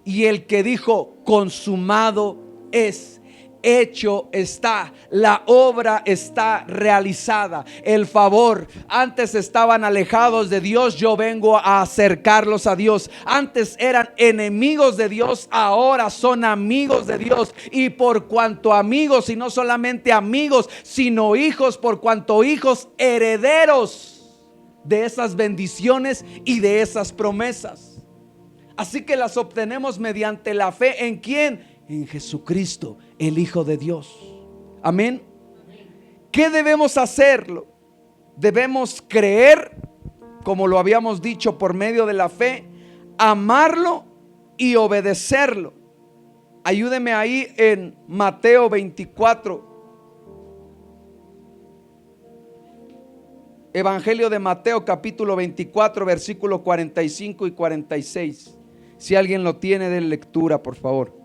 y el que dijo consumado es. hecho está, la obra está realizada. El favor, antes estaban alejados de Dios, yo vengo a acercarlos a Dios. Antes eran enemigos de Dios, ahora son amigos de Dios. Y por cuanto amigos, y no solamente amigos, sino hijos, por cuanto hijos, herederos de esas bendiciones y de esas promesas. Así que las obtenemos mediante la fe. ¿En quién? En Jesucristo, el Hijo de Dios. Amén. ¿Qué debemos hacerlo? Debemos creer, como lo habíamos dicho, por medio de la fe, amarlo y obedecerlo. Ayúdeme ahí en Mateo 24. Evangelio de Mateo capítulo 24, versículo 45 y 46. Si alguien lo tiene, de lectura, por favor.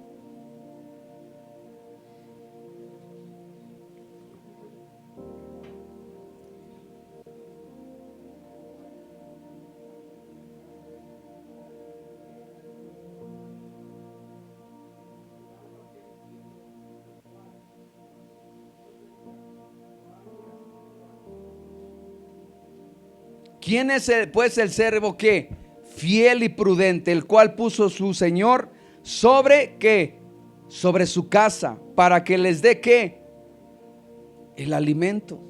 ¿Quién es pues el siervo que? Fiel y prudente, el cual puso su Señor sobre ¿qué? Sobre su casa, para que les dé ¿qué? El alimento.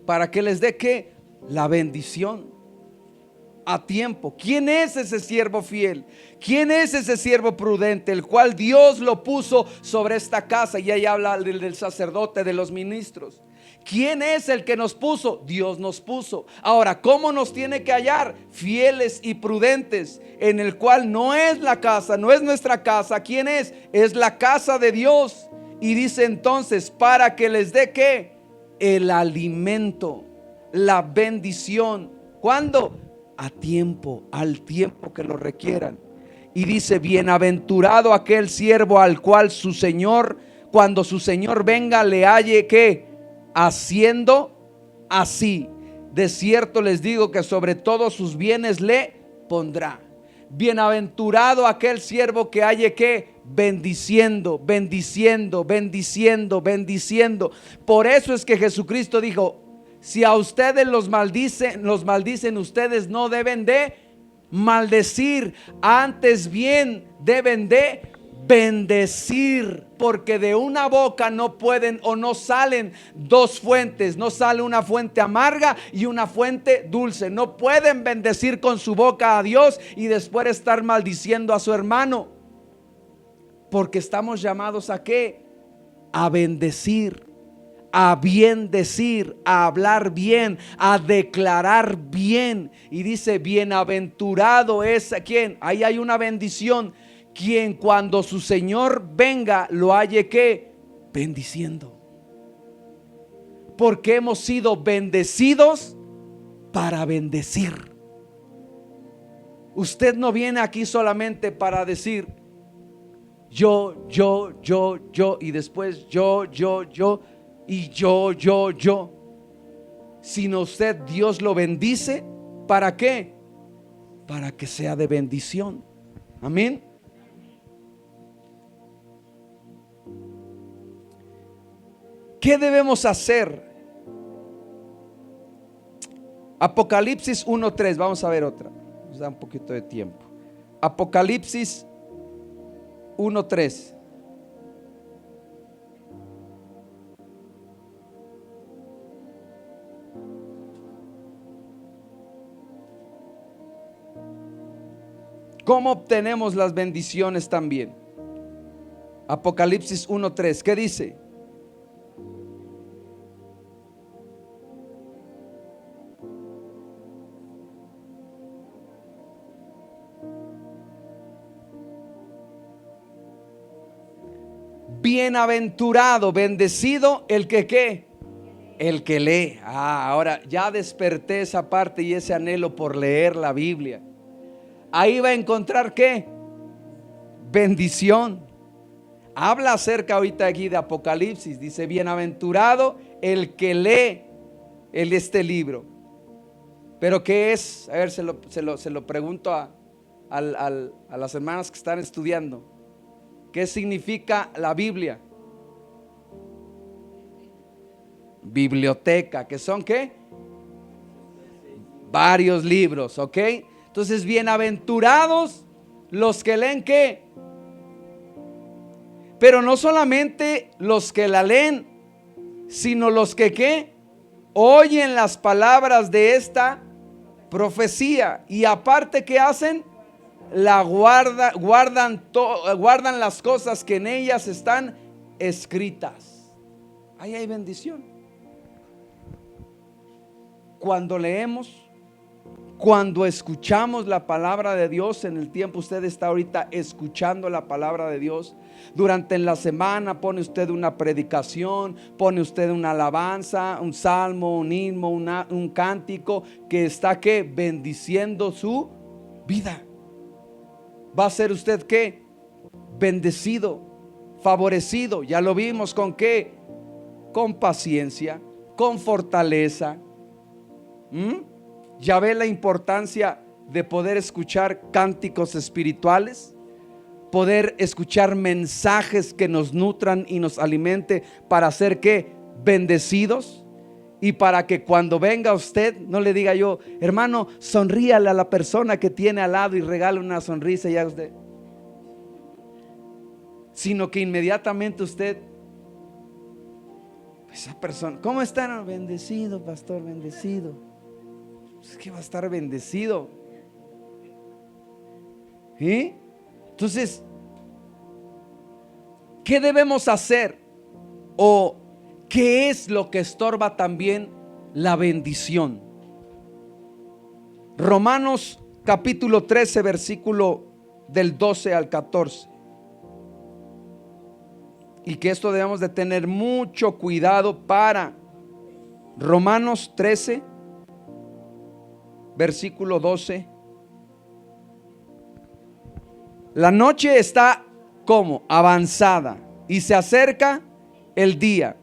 Para que les dé ¿qué? La bendición a tiempo. ¿Quién es ese siervo fiel? ¿Quién es ese siervo prudente? El cual Dios lo puso sobre esta casa. Y ahí habla del sacerdote, de los ministros. ¿Quién es el que nos puso? Dios nos puso. Ahora, ¿cómo nos tiene que hallar? Fieles y prudentes, en el cual no es la casa, no es nuestra casa. ¿Quién es? Es la casa de Dios. Y dice entonces, para que les dé ¿qué? El alimento, la bendición. ¿Cuándo? A tiempo, al tiempo que lo requieran. Y dice, bienaventurado aquel siervo al cual su Señor, cuando su Señor venga, le halle ¿qué? Haciendo así. De cierto les digo que sobre todos sus bienes le pondrá. Bienaventurado aquel siervo que halle ¿qué? Bendiciendo, bendiciendo, bendiciendo, bendiciendo. Por eso es que Jesucristo dijo, si a ustedes los maldicen, ustedes no deben de maldecir, antes bien deben de bendecir, porque de una boca no pueden o no salen dos fuentes, no sale una fuente amarga y una fuente dulce. No pueden bendecir con su boca a Dios y después estar maldiciendo a su hermano, porque estamos llamados ¿a qué? A bendecir, a bien decir, a hablar bien, a declarar bien. Y dice, bienaventurado es quien, ahí hay una bendición, quien cuando su Señor venga lo halle ¿qué? Bendiciendo. Porque hemos sido bendecidos para bendecir. Usted no viene aquí solamente para decir yo y después yo y yo, sino usted, Dios lo bendice. ¿Para qué? Para que sea de bendición. Amén. ¿Qué debemos hacer? Apocalipsis 1:3, vamos a ver otra. Nos da un poquito de tiempo. Apocalipsis 1:3. ¿Cómo obtenemos las bendiciones también? Apocalipsis 1:3, ¿qué dice? Bienaventurado, bendecido el que ¿qué? El que lee. Ahora ya desperté esa parte y ese anhelo por leer la Biblia. Ahí va a encontrar ¿qué? Bendición. Habla acerca ahorita aquí de Apocalipsis. Dice, bienaventurado el que lee este libro. Pero ¿qué es? A ver, se lo pregunto a las hermanas que están estudiando. ¿Qué significa la Biblia? biblioteca, que son ¿qué? Varios libros, ¿ok? Entonces, bienaventurados los que leen ¿qué? Pero no solamente los que la leen, sino los que ¿qué? Oyen las palabras de esta profecía, y aparte, ¿qué hacen? La guardan las cosas que en ellas están escritas. Ahí hay bendición. Cuando leemos, cuando escuchamos la palabra de Dios en el tiempo, usted está ahorita escuchando la palabra de Dios. Durante la semana pone usted una predicación, pone usted una alabanza, un salmo, un himno, un cántico que está ¿qué? Bendiciendo su vida. Va a ser usted ¿qué? Bendecido, favorecido. Ya lo vimos con ¿qué? Con paciencia, con fortaleza. Ya ve la importancia de poder escuchar cánticos espirituales, poder escuchar mensajes que nos nutran y nos alimente para ser ¿qué? Bendecidos. Y para que cuando venga usted, no le diga yo, hermano, sonríale a la persona que tiene al lado y regale una sonrisa ya usted, sino que inmediatamente usted, esa persona, ¿cómo están? Bendecido, pastor, bendecido. Es que va a estar bendecido. ¿Sí? Entonces, ¿qué debemos hacer? ¿O qué es lo que estorba también la bendición? Romanos capítulo 13, versículo del 12 al 14. Y que esto debemos de tener mucho cuidado para Romanos 13, versículo 12. La noche está como avanzada y se acerca el día.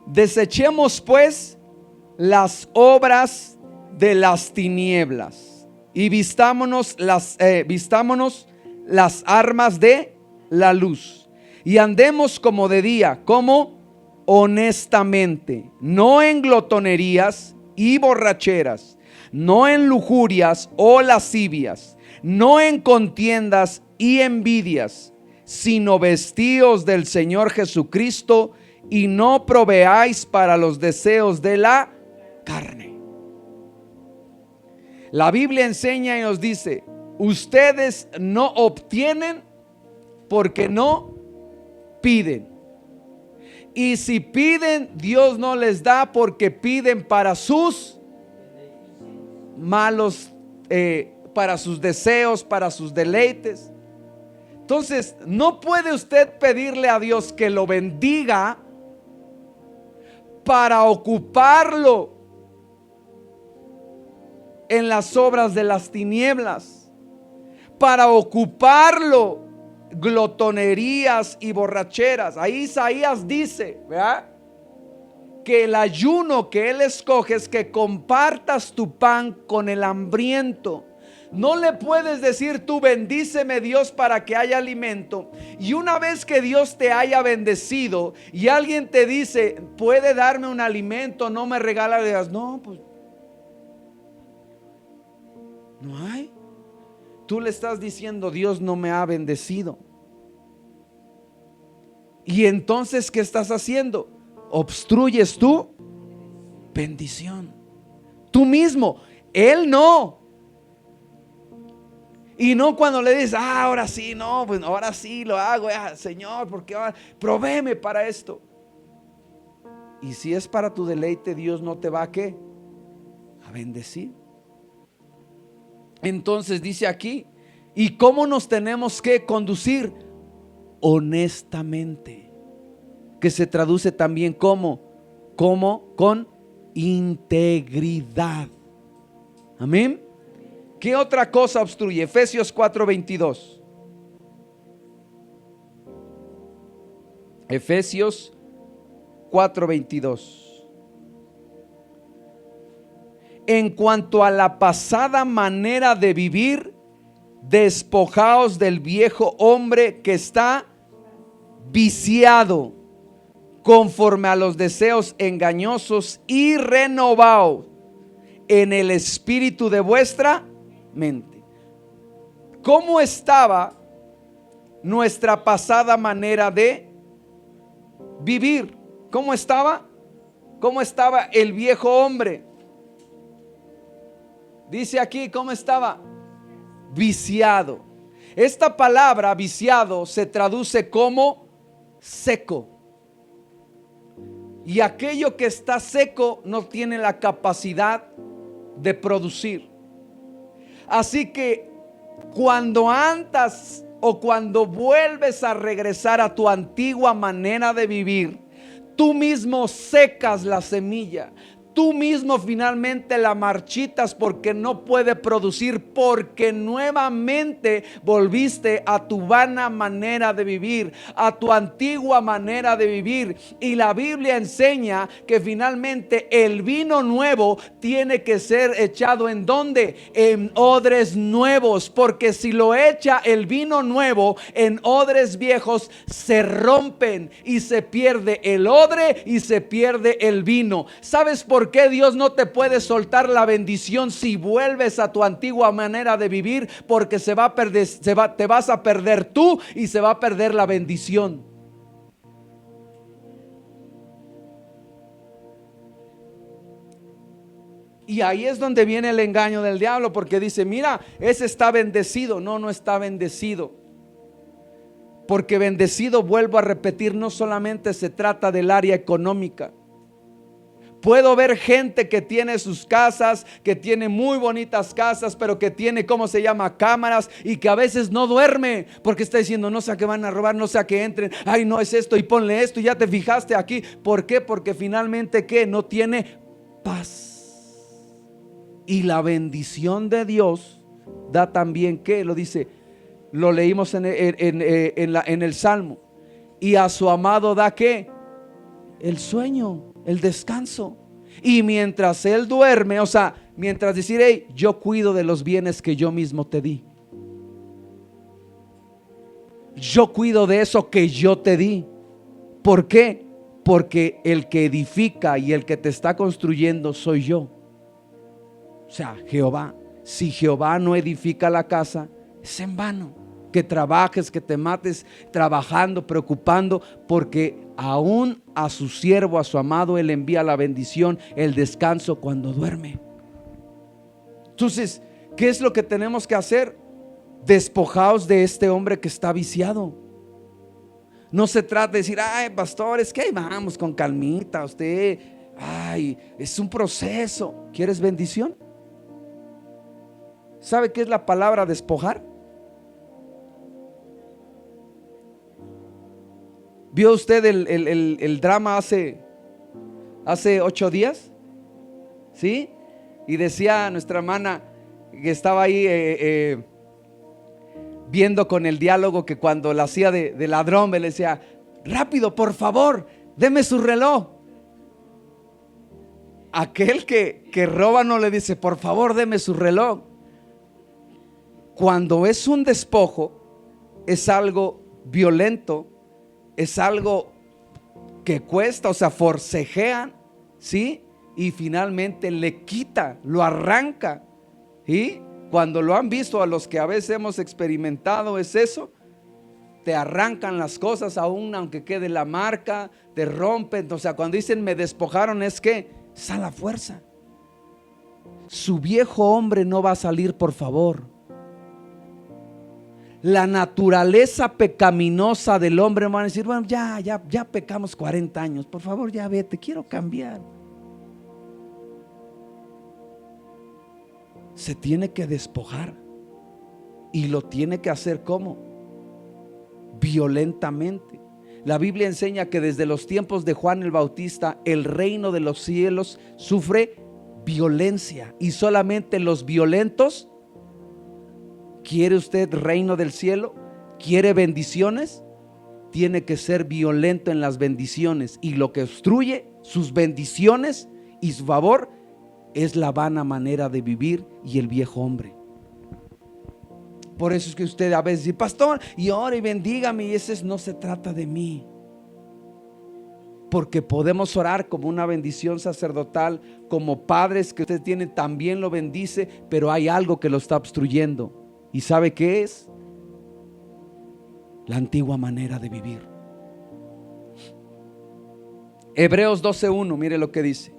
Desechemos pues las obras de las tinieblas y vistámonos las armas de la luz, y andemos como de día, como honestamente, no en glotonerías y borracheras, no en lujurias o lascivias, no en contiendas y envidias, sino vestíos del Señor Jesucristo, y no proveáis para los deseos de la carne. La Biblia enseña y nos dice: ustedes no obtienen porque no piden. Y si piden, Dios no les da porque piden para sus malos, para sus deseos, para sus deleites. Entonces, no puede usted pedirle a Dios que lo bendiga para ocuparlo en las obras de las tinieblas, para ocuparlo glotonerías y borracheras. Ahí Isaías dice, ¿verdad?, que el ayuno que él escoge es que compartas tu pan con el hambriento. No le puedes decir tú: bendíceme, Dios, para que haya alimento. Y una vez que Dios te haya bendecido y alguien te dice: puede darme un alimento, no me regala, le digas: no, pues no hay. Tú le estás diciendo: Dios no me ha bendecido. Y entonces, ¿qué estás haciendo? Obstruyes tu bendición. Tú mismo. Él no. Y no cuando le dices: ahora sí, no, pues ahora sí lo hago, Señor, porque ahora provéeme para esto. Y si es para tu deleite, Dios no te va a ¿qué? A bendecir. Entonces dice aquí: ¿y cómo nos tenemos que conducir? Honestamente, que se traduce también como con integridad. Amén. ¿Qué otra cosa obstruye? Efesios 4:22. Efesios 4:22. En cuanto a la pasada manera de vivir, despojaos del viejo hombre que está viciado conforme a los deseos engañosos, y renovaos en el espíritu de vuestra mente. ¿Cómo estaba nuestra pasada manera de vivir? ¿Cómo estaba? ¿Cómo estaba el viejo hombre? Dice aquí, ¿cómo estaba? Viciado. Esta palabra viciado se traduce como seco. Y aquello que está seco no tiene la capacidad de producir. Así que cuando andas o cuando vuelves a regresar a tu antigua manera de vivir, tú mismo secas la semilla. Tú mismo finalmente la marchitas porque no puede producir, porque nuevamente volviste a tu vana manera de vivir, a tu antigua manera de vivir. Y la Biblia enseña que finalmente el vino nuevo tiene que ser echado ¿en dónde? En odres nuevos, porque si lo echa el vino nuevo en odres viejos, se rompen y se pierde el odre y se pierde el vino. ¿Sabes por qué Dios no te puede soltar la bendición si vuelves a tu antigua manera de vivir? Porque se va a perder, te vas a perder tú y se va a perder la bendición. Y ahí es donde viene el engaño del diablo, porque dice, mira, ese está bendecido. No, no está bendecido. Porque bendecido, vuelvo a repetir, no solamente se trata del área económica. Puedo ver gente que tiene sus casas, que tiene muy bonitas casas, pero que tiene, ¿cómo se llama? Cámaras, y que a veces no duerme porque está diciendo, no sé a qué van a robar, no sé a qué entren, ay no es esto y ponle esto y ya te fijaste aquí. ¿Por qué? Porque finalmente ¿qué? No tiene paz. Y la bendición de Dios da también ¿qué? Lo dice, lo leímos en el Salmo. Y a su amado da ¿qué? El sueño, el descanso. Y mientras él duerme, o sea, mientras decir, hey, yo cuido de los bienes que yo mismo te di. Yo cuido de eso que yo te di. ¿Por qué? Porque el que edifica y el que te está construyendo soy yo. O sea, Jehová. Si Jehová no edifica la casa, es en vano que trabajes, que te mates trabajando, preocupando, porque aún a su siervo, a su amado, él envía la bendición, el descanso cuando duerme. Entonces, ¿qué es lo que tenemos que hacer? Despojaos de este hombre que está viciado. No se trata de decir, ay pastor, es que ahí vamos con calmita, usted, ay, es un proceso. ¿Quieres bendición? ¿Sabe qué es la palabra despojar? ¿Vio usted el drama hace 8 días? ¿Sí? Y decía nuestra hermana que estaba ahí viendo con el diálogo, que cuando la hacía de ladrón me le decía, rápido, por favor, deme su reloj. Aquel que roba no le dice, por favor, deme su reloj. Cuando es un despojo, es algo violento, es algo que cuesta, o sea, forcejean, ¿sí? Y finalmente le quita, lo arranca. ¿Y cuando lo han visto, a los que a veces hemos experimentado, es eso? Te arrancan las cosas aún aunque quede la marca, te rompen. O sea, cuando dicen me despojaron, es que es a la fuerza. Su viejo hombre no va a salir, por favor. La naturaleza pecaminosa del hombre van a decir, bueno, ya pecamos 40 años, por favor ya vete, quiero cambiar. Se tiene que despojar. Y lo tiene que hacer ¿cómo? Violentamente. La Biblia enseña que desde los tiempos de Juan el Bautista, el reino de los cielos sufre violencia, y solamente los violentos. ¿Quiere usted reino del cielo? ¿Quiere bendiciones? Tiene que ser violento en las bendiciones, y lo que obstruye sus bendiciones y su favor es la vana manera de vivir y el viejo hombre. Por eso es que usted a veces dice, pastor, y ora y bendígame, y ese no se trata de mí. Porque podemos orar como una bendición sacerdotal, como padres que usted tiene, también lo bendice, pero hay algo que lo está obstruyendo. ¿Y sabe qué es? La antigua manera de vivir. Hebreos 12:1, mire lo que dice.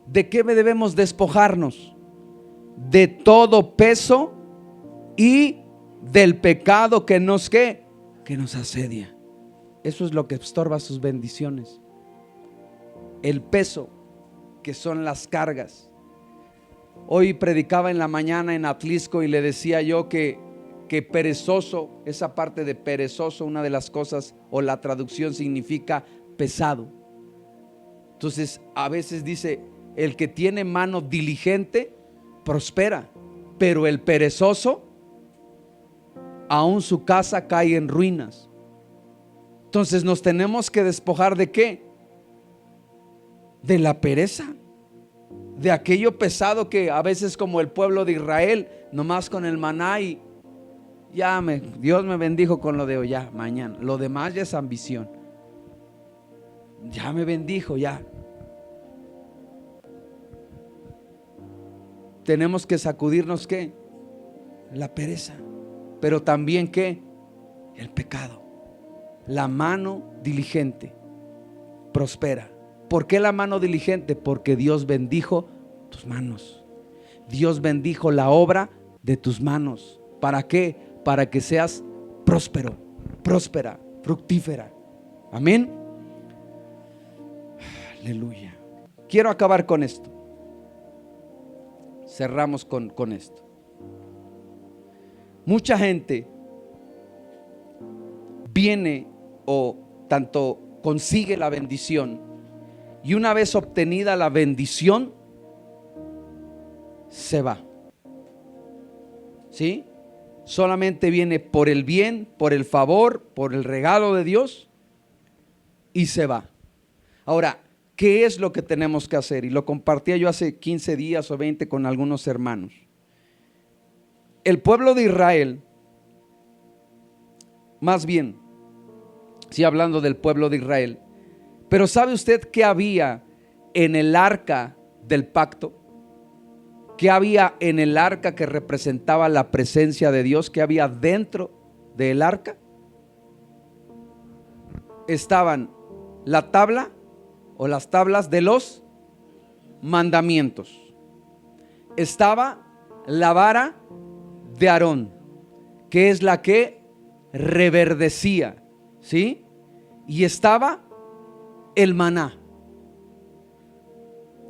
¿De qué debemos despojarnos? De todo peso y del pecado que nos asedia. Eso es lo que estorba sus bendiciones. El peso, que son las cargas. Hoy predicaba en la mañana en Atlisco y le decía yo que perezoso, esa parte de perezoso, una de las cosas o la traducción significa pesado. Entonces a veces dice: el que tiene mano diligente prospera, pero el perezoso, aún su casa cae en ruinas. Entonces nos tenemos que despojar ¿de qué? De la pereza, de aquello pesado que a veces, como el pueblo de Israel, nomás con el maná y Dios me bendijo con lo de hoy, ya mañana, lo demás ya es ambición. Ya me bendijo, ya. Tenemos que sacudirnos ¿qué? La pereza, pero también ¿qué? El pecado. La mano diligente prospera. ¿Por qué la mano diligente? Porque Dios bendijo tus manos. Dios bendijo la obra de tus manos. ¿Para qué? Para que seas próspero, próspera, fructífera. Amén. Aleluya. Quiero acabar con esto. Cerramos con esto. Mucha gente viene o tanto consigue la bendición, y una vez obtenida la bendición se va. ¿Sí? Solamente viene por el bien, por el favor, por el regalo de Dios y se va. Ahora, ¿qué es lo que tenemos que hacer? Y lo compartía yo hace 15 días o 20 con algunos hermanos. El pueblo de Israel, más bien, sí, hablando del pueblo de Israel, pero ¿sabe usted qué había en el arca del pacto? ¿Qué había en el arca que representaba la presencia de Dios? ¿Qué había dentro del arca? Estaban la tabla o las tablas de los mandamientos. Estaba la vara de Aarón, que es la que reverdecía, ¿sí? Y estaba el maná,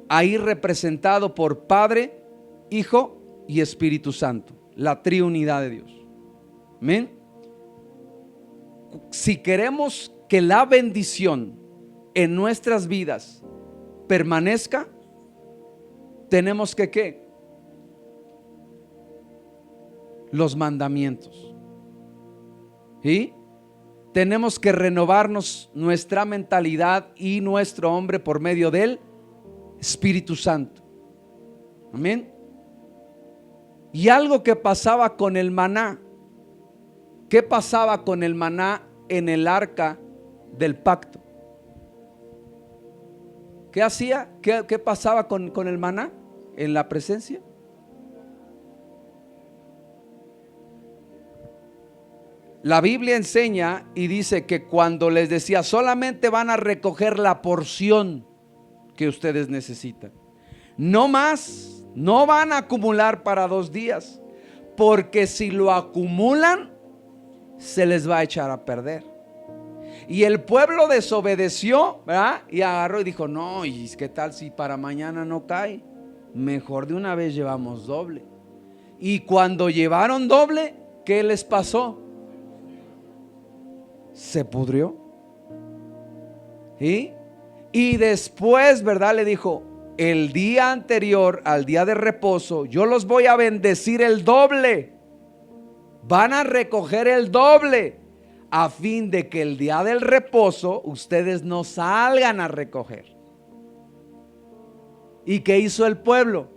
ahí representado por Padre, Hijo y Espíritu Santo, la triunidad de Dios. Amén. Si queremos que la bendición en nuestras vidas permanezca, tenemos que ¿qué? Los mandamientos. ¿Sí? Tenemos que renovarnos nuestra mentalidad y nuestro hombre por medio del Espíritu Santo. Amén. Y algo que pasaba con el maná. ¿Qué pasaba con el maná en el arca del pacto? ¿Qué hacía? ¿Qué pasaba con el maná en la presencia? La Biblia enseña y dice que cuando les decía: solamente van a recoger la porción que ustedes necesitan, no más, no van a acumular para 2 días, porque si lo acumulan se les va a echar a perder. Y el pueblo desobedeció, ¿verdad? Y agarró y dijo: no, ¿y qué tal si para mañana no cae? Mejor de una vez llevamos doble. Y cuando llevaron doble, ¿qué les pasó? Se pudrió. ¿Sí? Y después, ¿verdad? Le dijo: el día anterior al día de reposo, yo los voy a bendecir el doble. Van a recoger el doble, a fin de que el día del reposo ustedes no salgan a recoger. ¿Y qué hizo el pueblo?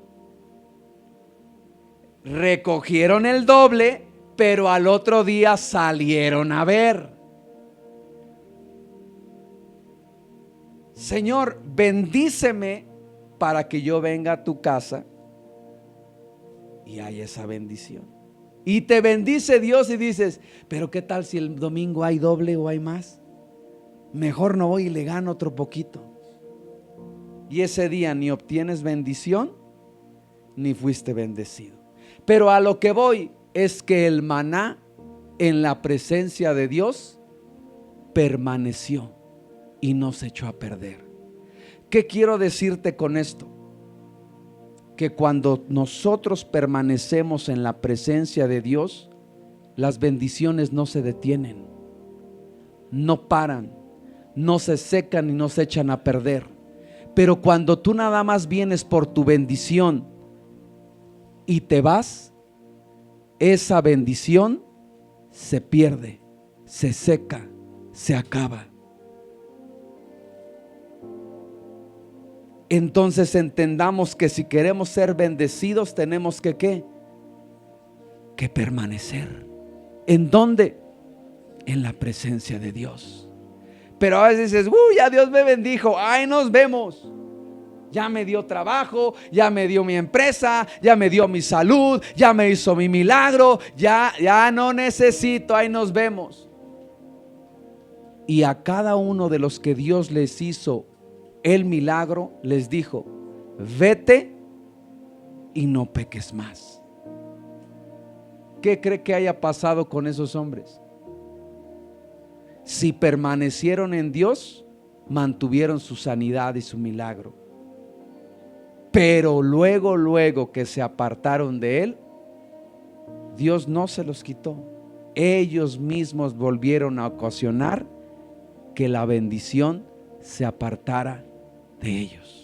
Recogieron el doble, pero al otro día salieron a ver. Señor, bendíceme para que yo venga a tu casa y haya esa bendición. Y te bendice Dios y dices, pero ¿qué tal si el domingo hay doble o hay más? Mejor no voy y le gano otro poquito. Y ese día ni obtienes bendición, ni fuiste bendecido. Pero a lo que voy es que el maná en la presencia de Dios permaneció y no se echó a perder. ¿Qué quiero decirte con esto? Que cuando nosotros permanecemos en la presencia de Dios, las bendiciones no se detienen, no paran, no se secan y no se echan a perder. Pero cuando tú nada más vienes por tu bendición y te vas, esa bendición se pierde, se seca, se acaba. Entonces entendamos que si queremos ser bendecidos tenemos que ¿qué? Que permanecer. ¿En dónde? En la presencia de Dios. Pero a veces dices, ya Dios me bendijo, ay, nos vemos. Ya me dio trabajo, ya me dio mi empresa, ya me dio mi salud, ya me hizo mi milagro, ya no necesito, ahí nos vemos. Y a cada uno de los que Dios les hizo el milagro, les dijo, vete y no peques más. ¿Qué cree que haya pasado con esos hombres? Si permanecieron en Dios, mantuvieron su sanidad y su milagro. Pero luego que se apartaron de Él, Dios no se los quitó. Ellos mismos volvieron a ocasionar que la bendición se apartara de ellos.